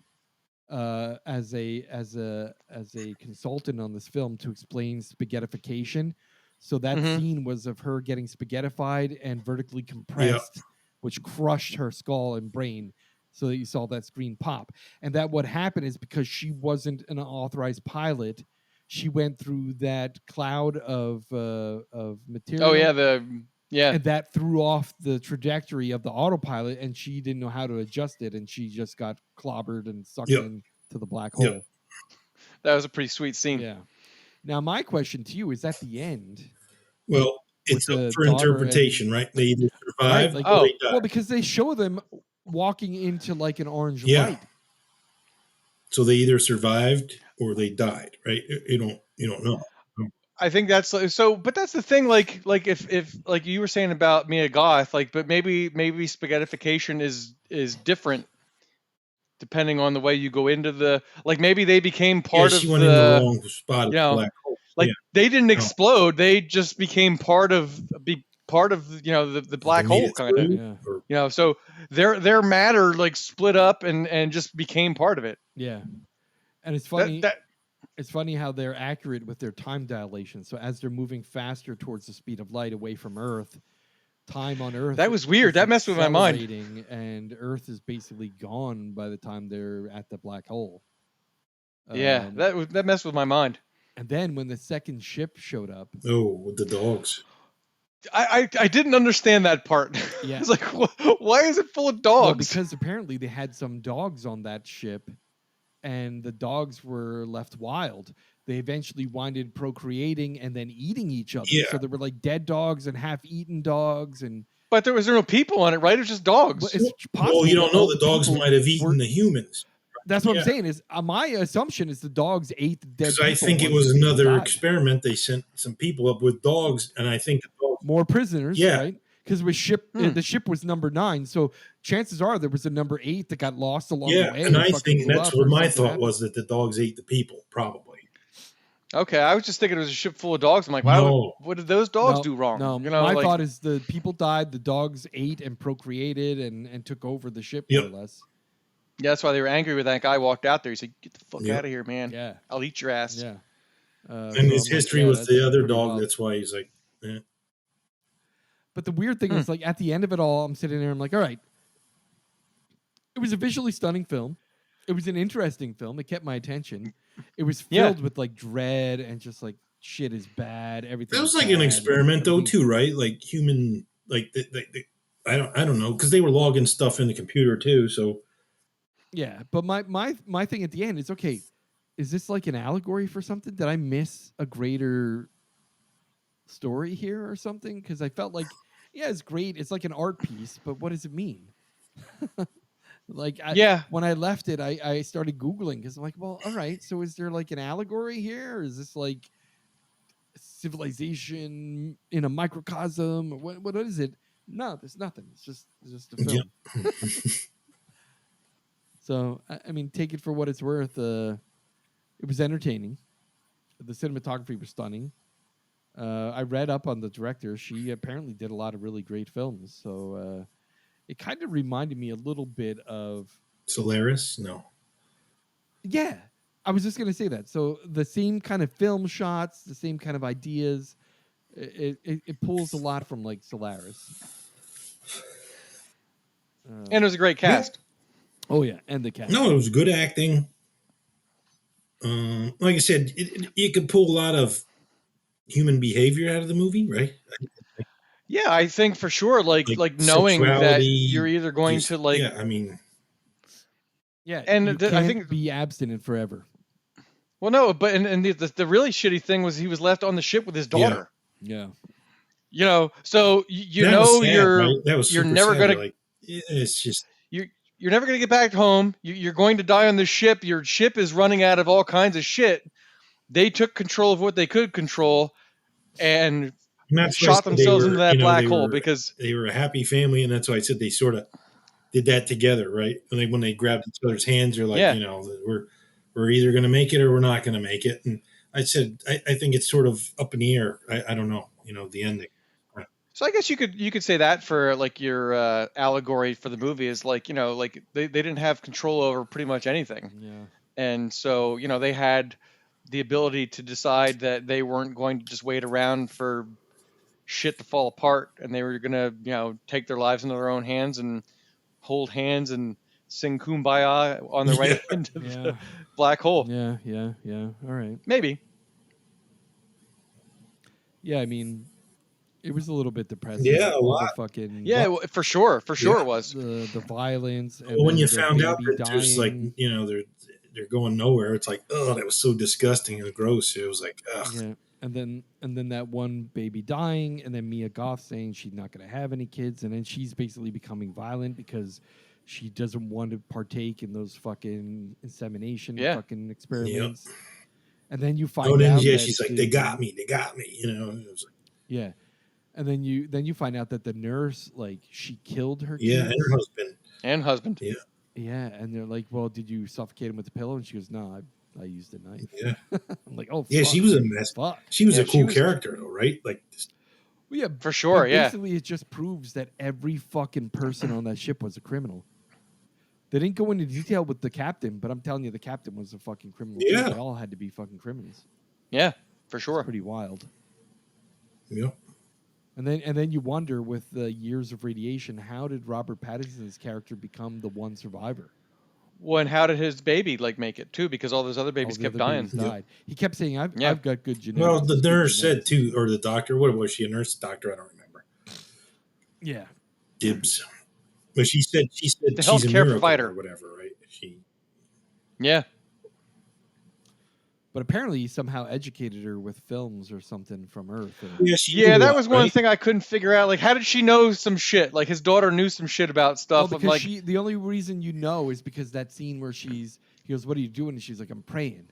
A: as a consultant on this film to explain spaghettification. So that
B: Mhm.
A: scene was of her getting spaghettified and vertically compressed, which crushed her skull and brain. So that you saw that screen pop. And that what happened is because she wasn't an authorized pilot, she went through that cloud of material.
B: oh yeah,
A: And that threw off the trajectory of the autopilot, and she didn't know how to adjust it, and she just got clobbered and sucked into the black hole.
D: Yep.
B: that was a pretty sweet scene.
A: Yeah. Now, my question to you is: at the end,
D: Well, it's
A: with
D: up
A: the
D: for
A: daughter
D: interpretation, right? They either
A: right,
D: survive
A: like,
D: or they die.
A: well, because they show them walking into like an orange
D: Yeah.
A: light.
D: So they either survived or they died, right? You don't know.
B: I think that's so, but that's the thing. Like if like you were saying about Mia Goth, like, but maybe spaghettification is different depending on the way you go into the like. Maybe they became part
D: she
B: of
D: went in the wrong spot of
B: you
D: the
B: know,
D: black hole.
B: like
D: Yeah.
B: they didn't explode. They just became part of the black
D: They made
B: hole
D: it
B: kind of.
A: Yeah.
D: or-
B: So their matter like split up and just became part of it.
A: Yeah. And it's funny.
B: That
A: It's funny how they're accurate with their time dilation. So as they're moving faster towards the speed of light away from Earth, time on Earth.
B: That was weird.
A: is
B: That messed with my mind.
A: accelerating, and Earth is basically gone by the time they're at the black hole.
B: yeah, that messed with my mind.
A: And then when the second ship showed up,
D: with the dogs.
B: I didn't understand that part.
A: Yeah.
B: It's like, why is it full of dogs?
A: well, because apparently they had some dogs on that ship, and the dogs were left wild. They eventually winded procreating and then eating each other.
D: Yeah.
A: So there were like dead dogs and half-eaten dogs, and
B: But there was no people on it, right? It was just dogs.
A: well, it's possible
D: Well, you don't
A: that
D: know.
A: all
D: The dogs
A: people
D: might have eaten
A: were-
D: the humans.
A: That's what
D: Yeah.
A: I'm saying. Is my assumption is the dogs ate the dead
D: Because
A: people.
D: I think it
A: once
D: was
A: the people
D: another
A: died.
D: experiment. They sent some people up with dogs, and I think the dogs.
A: More prisoners,
D: Yeah.
A: right? Because the ship was number 9, so chances are there was a number 8 that got lost along the
D: Yeah,
A: way.
D: and I
A: fucking
D: think
A: blew
D: that's
A: up
D: what
A: or
D: my
A: something
D: thought
A: happened.
D: was, that the dogs ate the people, probably.
B: Okay, I was just thinking it was a ship full of dogs. I'm like,
D: No.
B: what did those dogs
A: No,
B: do wrong?
A: No,
B: You know,
A: my
B: like,
A: thought is the people died, the dogs ate and procreated and took over the ship
D: Yep.
A: more or less.
B: yeah, that's why they were angry when that guy walked out there. He said, "Get the fuck
D: Yep.
B: out of here, man!
A: Yeah,
B: I'll eat your ass."
A: yeah.
D: And
A: So
D: his
A: I'm like,
D: history
A: yeah,
D: with
A: that's
D: the other
A: pretty
D: dog.
A: wild.
D: That's why he's like,
A: But the weird thing is, like, at the end of it all, I'm sitting there, I'm like, all right. It was a visually stunning film. It was an interesting film. It kept my attention. It was
B: Yeah.
A: filled with like dread and just like shit is bad. Everything.
D: that was
A: is
D: like an
A: bad,
D: experiment, though,
A: everything's-
D: too, right? Like human, like I don't know, because they were logging stuff in the computer too. So
A: Yeah, but my thing at the end is, okay, is this like an allegory for something? Did I miss a greater story here or something? Because I felt like, yeah, it's great. It's like an art piece, but what does it mean? Like, when I left it, I started Googling because I'm like, well, all right, so is there like an allegory here? Or is this like civilization in a microcosm? Or what is it? No, there's nothing. It's just a film. So, I mean, take it for what it's worth. It was entertaining. The cinematography was stunning. I read up on the director. She apparently did a lot of really great films. So it kind of reminded me a little bit of...
D: Solaris, no.
A: Yeah, I was just going to say that. So the same kind of film shots, the same kind of ideas. It pulls a lot from like Solaris.
B: And it was a great cast.
A: Oh, yeah, and the cast.
D: No, it was good acting. Like I said, you could pull a lot of human behavior out of the movie, right?
B: Yeah, I think for sure. Like knowing that
D: sexuality,
B: you're either going to like.
D: Yeah, I mean.
A: Yeah,
B: and
A: you can't
B: I think
A: be abstinent forever.
B: Well, no, but and the really shitty thing was he was left on the ship with his daughter.
A: Yeah.
B: You know, so you
D: That
B: know
D: was sad,
B: you're
D: right? That was
B: you're
D: super
B: never
D: sad.
B: gonna
D: Like, it's just
B: you're never gonna get back home. You're going to die on this ship. Your ship is running out of all kinds of shit. They took control of what they could control, and
D: And that's why I
B: shot
D: said they
B: themselves
D: were,
B: into that
D: you know,
B: black hole because
D: they were a happy family, and that's why I said they sort of did that together, right? When they grabbed each other's hands, they're like,
B: yeah.
D: you know, we're either going to make it or we're not going to make it. And I said, I think it's sort of up in the air. I don't know, you know, the ending.
B: So I guess you could say that for like your allegory for the movie is like, you know, like they didn't have control over pretty much anything.
A: Yeah.
B: And so, you know, they had the ability to decide that they weren't going to just wait around for shit to fall apart, and they were going to, you know, take their lives into their own hands and hold hands and sing Kumbaya on their way
D: Yeah.
B: into
A: Yeah.
B: the black hole.
A: Yeah. Yeah. Yeah. All right.
B: Maybe.
A: Yeah. I mean, it was a little bit depressing.
D: Yeah, a
A: All the
D: lot.
A: fucking
B: Yeah, for sure. For sure it was.
A: the violence and
D: Well, when
A: then
D: you
A: the
D: found out
A: baby
D: that there's like,
A: dying.
D: you know, they're going nowhere, it's like, oh, that was so disgusting and gross. It was like, ugh.
A: Yeah. And then that one baby dying, and then Mia Goth saying she's not going to have any kids, and then she's basically becoming violent because she doesn't want to partake in those fucking insemination fucking experiments. And then you find
D: then
A: out that
D: she's like, they got me, you know. It was like,
A: yeah. And then you find out that the nurse, like, she killed her
D: yeah,
A: kids.
D: and her husband.
B: And husband.
D: Yeah.
A: Yeah, and they're like, well, did you suffocate him with the pillow? And she goes, no, I used a knife.
D: Yeah.
A: I'm like, oh,
D: Yeah,
A: fuck.
D: she was a mess.
A: Fuck.
D: She was
B: Yeah,
D: a cool character, though, right? Like,
A: Well, yeah,
B: For sure,
A: but
B: yeah.
A: basically, it just proves that every fucking person on that ship was a criminal. They didn't go into detail with the captain, but I'm telling you, the captain was a fucking criminal. too.
D: Yeah.
A: They all had to be fucking criminals.
B: Yeah, for
A: It's
B: sure.
A: pretty wild.
D: yeah.
A: And then you wonder, with the years of radiation, how did Robert Pattinson's character become the one survivor?
B: Well, and how did his baby like make it too? Because all those other babies
A: All the
B: kept
A: other
B: dying.
A: babies died. He kept saying, I've got good genetics.
D: Well, the
A: good
D: nurse said,
A: genetics."
D: too, or the doctor, what was she, a nurse, doctor? I don't remember.
A: Yeah.
D: Dibs. But she said
B: The
D: she's a
B: healthcare
D: miracle
B: provider.
D: or whatever, right?
B: Yeah.
A: But apparently he somehow educated her with films or something from Earth. And
B: Yeah, that was one
D: right?
B: thing I couldn't figure out. Like, how did she know some shit? Like, his daughter knew some shit about stuff.
A: Well,
B: I'm
A: because
B: like,
A: the only reason you know is because that scene where he goes, what are you doing? And she's like, I'm praying.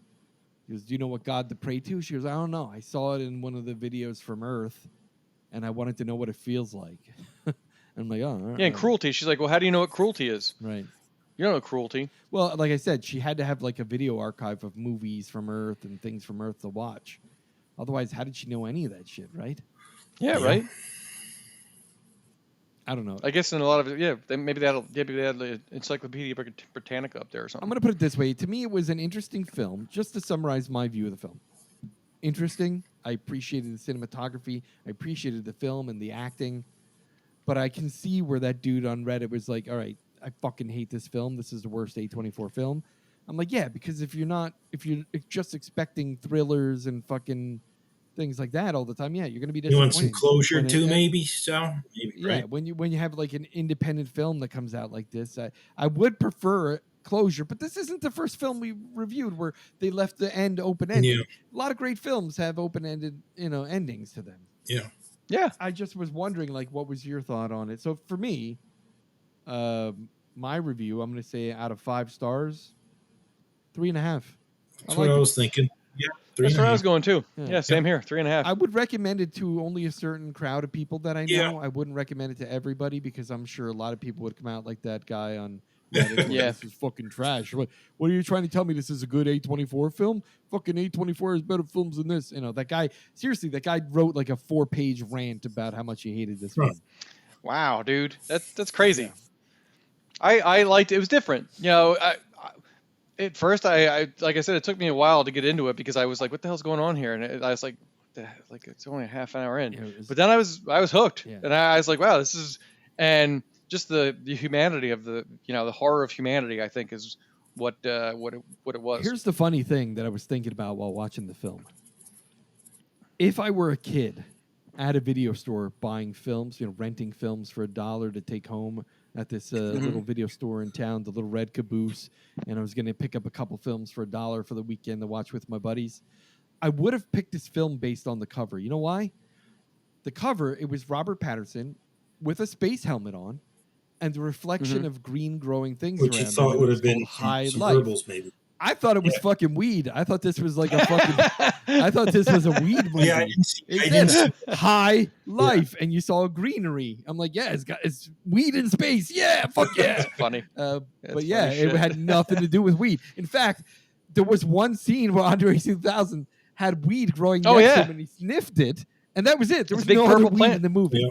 A: He goes, do you know what God to pray to? She goes, I don't know. I saw it in one of the videos from Earth, and I wanted to know what it feels like. I'm like, oh, all right.
B: yeah, and cruelty. She's like, well, how do you know what cruelty is?
A: Right.
B: You don't know cruelty.
A: Well, like I said, she had to have like a video archive of movies from Earth and things from Earth to watch. Otherwise, how did she know any of that shit, right?
B: Yeah, right.
A: I don't know.
B: I guess in a lot of it, maybe they had the Encyclopedia Britannica up there or something.
A: I'm going to put it this way. To me, it was an interesting film. Just to summarize my view of the film. Interesting. I appreciated the cinematography. I appreciated the film and the acting. But I can see where that dude on Reddit was like, all right, I fucking hate this film. This is the worst A24 film. I'm like, yeah, because if you're just expecting thrillers and fucking things like that all the time, yeah, you're going to be disappointed.
D: You want some closure too,
A: maybe,
D: maybe,
A: yeah,
D: right?
A: when you have like an independent film that comes out like this, I would prefer closure, but this isn't the first film we reviewed where they left the end open-ended.
D: Yeah.
A: A lot of great films have open-ended, endings to them.
D: Yeah.
B: Yeah.
A: I just was wondering, like, what was your thought on it? So for me, my review, I'm going to say out of 5 stars, 3.5.
D: That's what I was thinking. Yeah.
B: That's where I was going too.
A: Yeah.
B: Yeah, same here. 3.5.
A: I would recommend it to only a certain crowd of people that I know.
D: Yeah.
A: I wouldn't recommend it to everybody because I'm sure a lot of people would come out like that guy on Reddit. Like,
B: Yeah.
A: This is fucking trash. What are you trying to tell me? This is a good A24 film? Fucking A24 has better films than this. That guy, seriously, that guy wrote like a 4-page rant about how much he hated this film.
B: Wow, dude, that's crazy. Yeah. I liked it. It was different. At first, I like I said, it took me a while to get into it because I was like, what the hell's going on here? And I was like, it's only a half an hour in. Yeah, but then I was hooked, and I was like, wow, this is, and just the humanity of the horror of humanity, I think, is what it was.
A: Here's the funny thing that I was thinking about while watching the film. If I were a kid at a video store buying films, renting films for $1 to take home at this little video store in town, the Little Red Caboose, and I was going to pick up a couple films for $1 for the weekend to watch with my buddies, I would have picked this film based on the cover. You know why? The cover, it was Robert Pattinson with a space helmet on, and the reflection of green growing things
D: which
A: around
D: you thought
A: him.
D: would have been
A: High
D: some
A: Life.
D: Goebbels, maybe.
A: I thought it was fucking weed. I thought this was like a fucking. I thought this was a weed movie.
D: Yeah, I
A: It
D: didn't
A: said
D: see
A: high life, and you saw greenery. I'm like, yeah, it's weed in space. Yeah, fuck yeah.
B: That's funny.
A: But
B: That's
A: yeah,
B: funny
A: it
B: shit.
A: had nothing to do with weed. In fact, there was one scene where Andre 2000 had weed growing
B: Oh,
A: next to
B: yeah.
A: him, and he sniffed it, and that was it. There
B: It's
A: was
B: a big
A: no other
B: purple
A: weed
B: plant.
A: in the movie.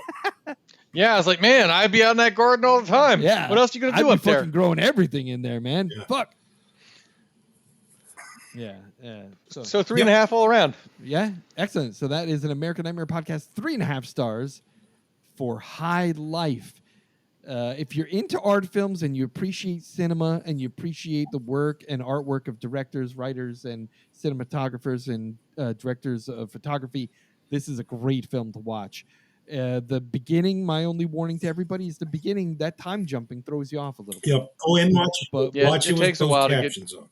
B: Yeah, I was like, man, I'd be out in that garden all the time.
A: Yeah.
B: What else are you gonna
A: I'd
B: do
A: be
B: up there?
A: fucking growing everything in there, man.
D: Yeah.
A: Fuck. Yeah. So
B: So 3.5 all around.
A: yeah, excellent. So that is an American Nightmare podcast, 3.5 stars for High Life. If you're into art films and you appreciate cinema and you appreciate the work and artwork of directors, writers, and cinematographers and directors of photography, this is a great film to watch. The beginning, my only warning to everybody is the beginning, that time jumping throws you off a little bit.
D: Yep. Oh, and
A: But
B: Yeah,
D: watch
B: it
D: it with
B: takes a
D: those
B: while to get-
D: captions on.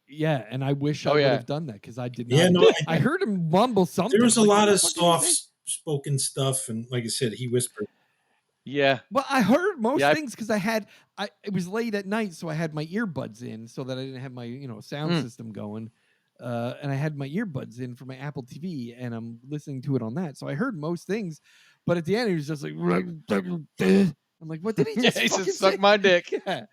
A: yeah, and I wish I
B: Oh,
A: would
B: yeah.
A: have done that because I did not.
D: Yeah, no,
A: I heard him mumble something.
D: there was a
A: I'm like,
D: lot
A: what
D: of
A: the fuck did he say?
D: soft-spoken stuff, and like I said, he whispered.
B: Yeah.
A: Well, I heard most
B: Yeah,
A: things because it was late at night, so I had my earbuds in so that I didn't have my sound system going, and I had my earbuds in for my Apple TV, and I'm listening to it on that, so I heard most things, but at the end he was just like, I'm like, what did he
B: Yeah,
A: just
B: he
A: fucking
B: said, suck
A: say?
B: my dick.
A: Yeah.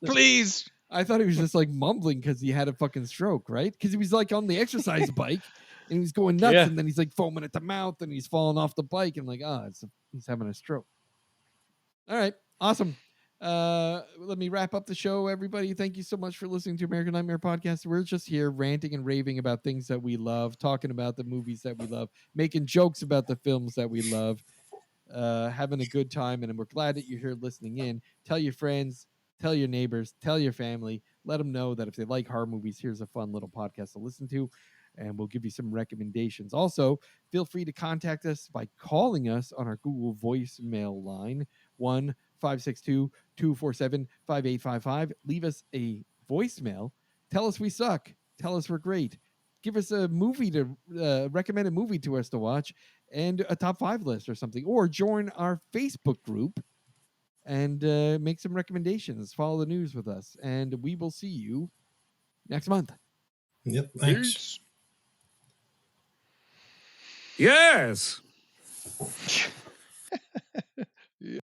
B: Please.
A: I thought he was just like mumbling because he had a fucking stroke, right? Because he was like on the exercise bike and he was going nuts,
B: Yeah.
A: and then he's like foaming at the mouth and he's falling off the bike, and I'm like, he's having a stroke. All right, awesome. Let me wrap up the show, everybody. Thank you so much for listening to American Nightmare Podcast. We're just here ranting and raving about things that we love, talking about the movies that we love, making jokes about the films that we love, having a good time, and we're glad that you're here listening in. Tell your friends, tell your neighbors, tell your family. Let them know that if they like horror movies, here's a fun little podcast to listen to, and we'll give you some recommendations. Also, feel free to contact us by calling us on our Google voicemail line, 1-562-247-5855. Leave us a voicemail. Tell us we suck. Tell us we're great. Give us a movie to recommend a movie to us to watch and a top 5 list or something. Or join our Facebook group and make some recommendations. Follow the news with us. And we will see you next month.
D: Yep. Thanks.
C: Yes.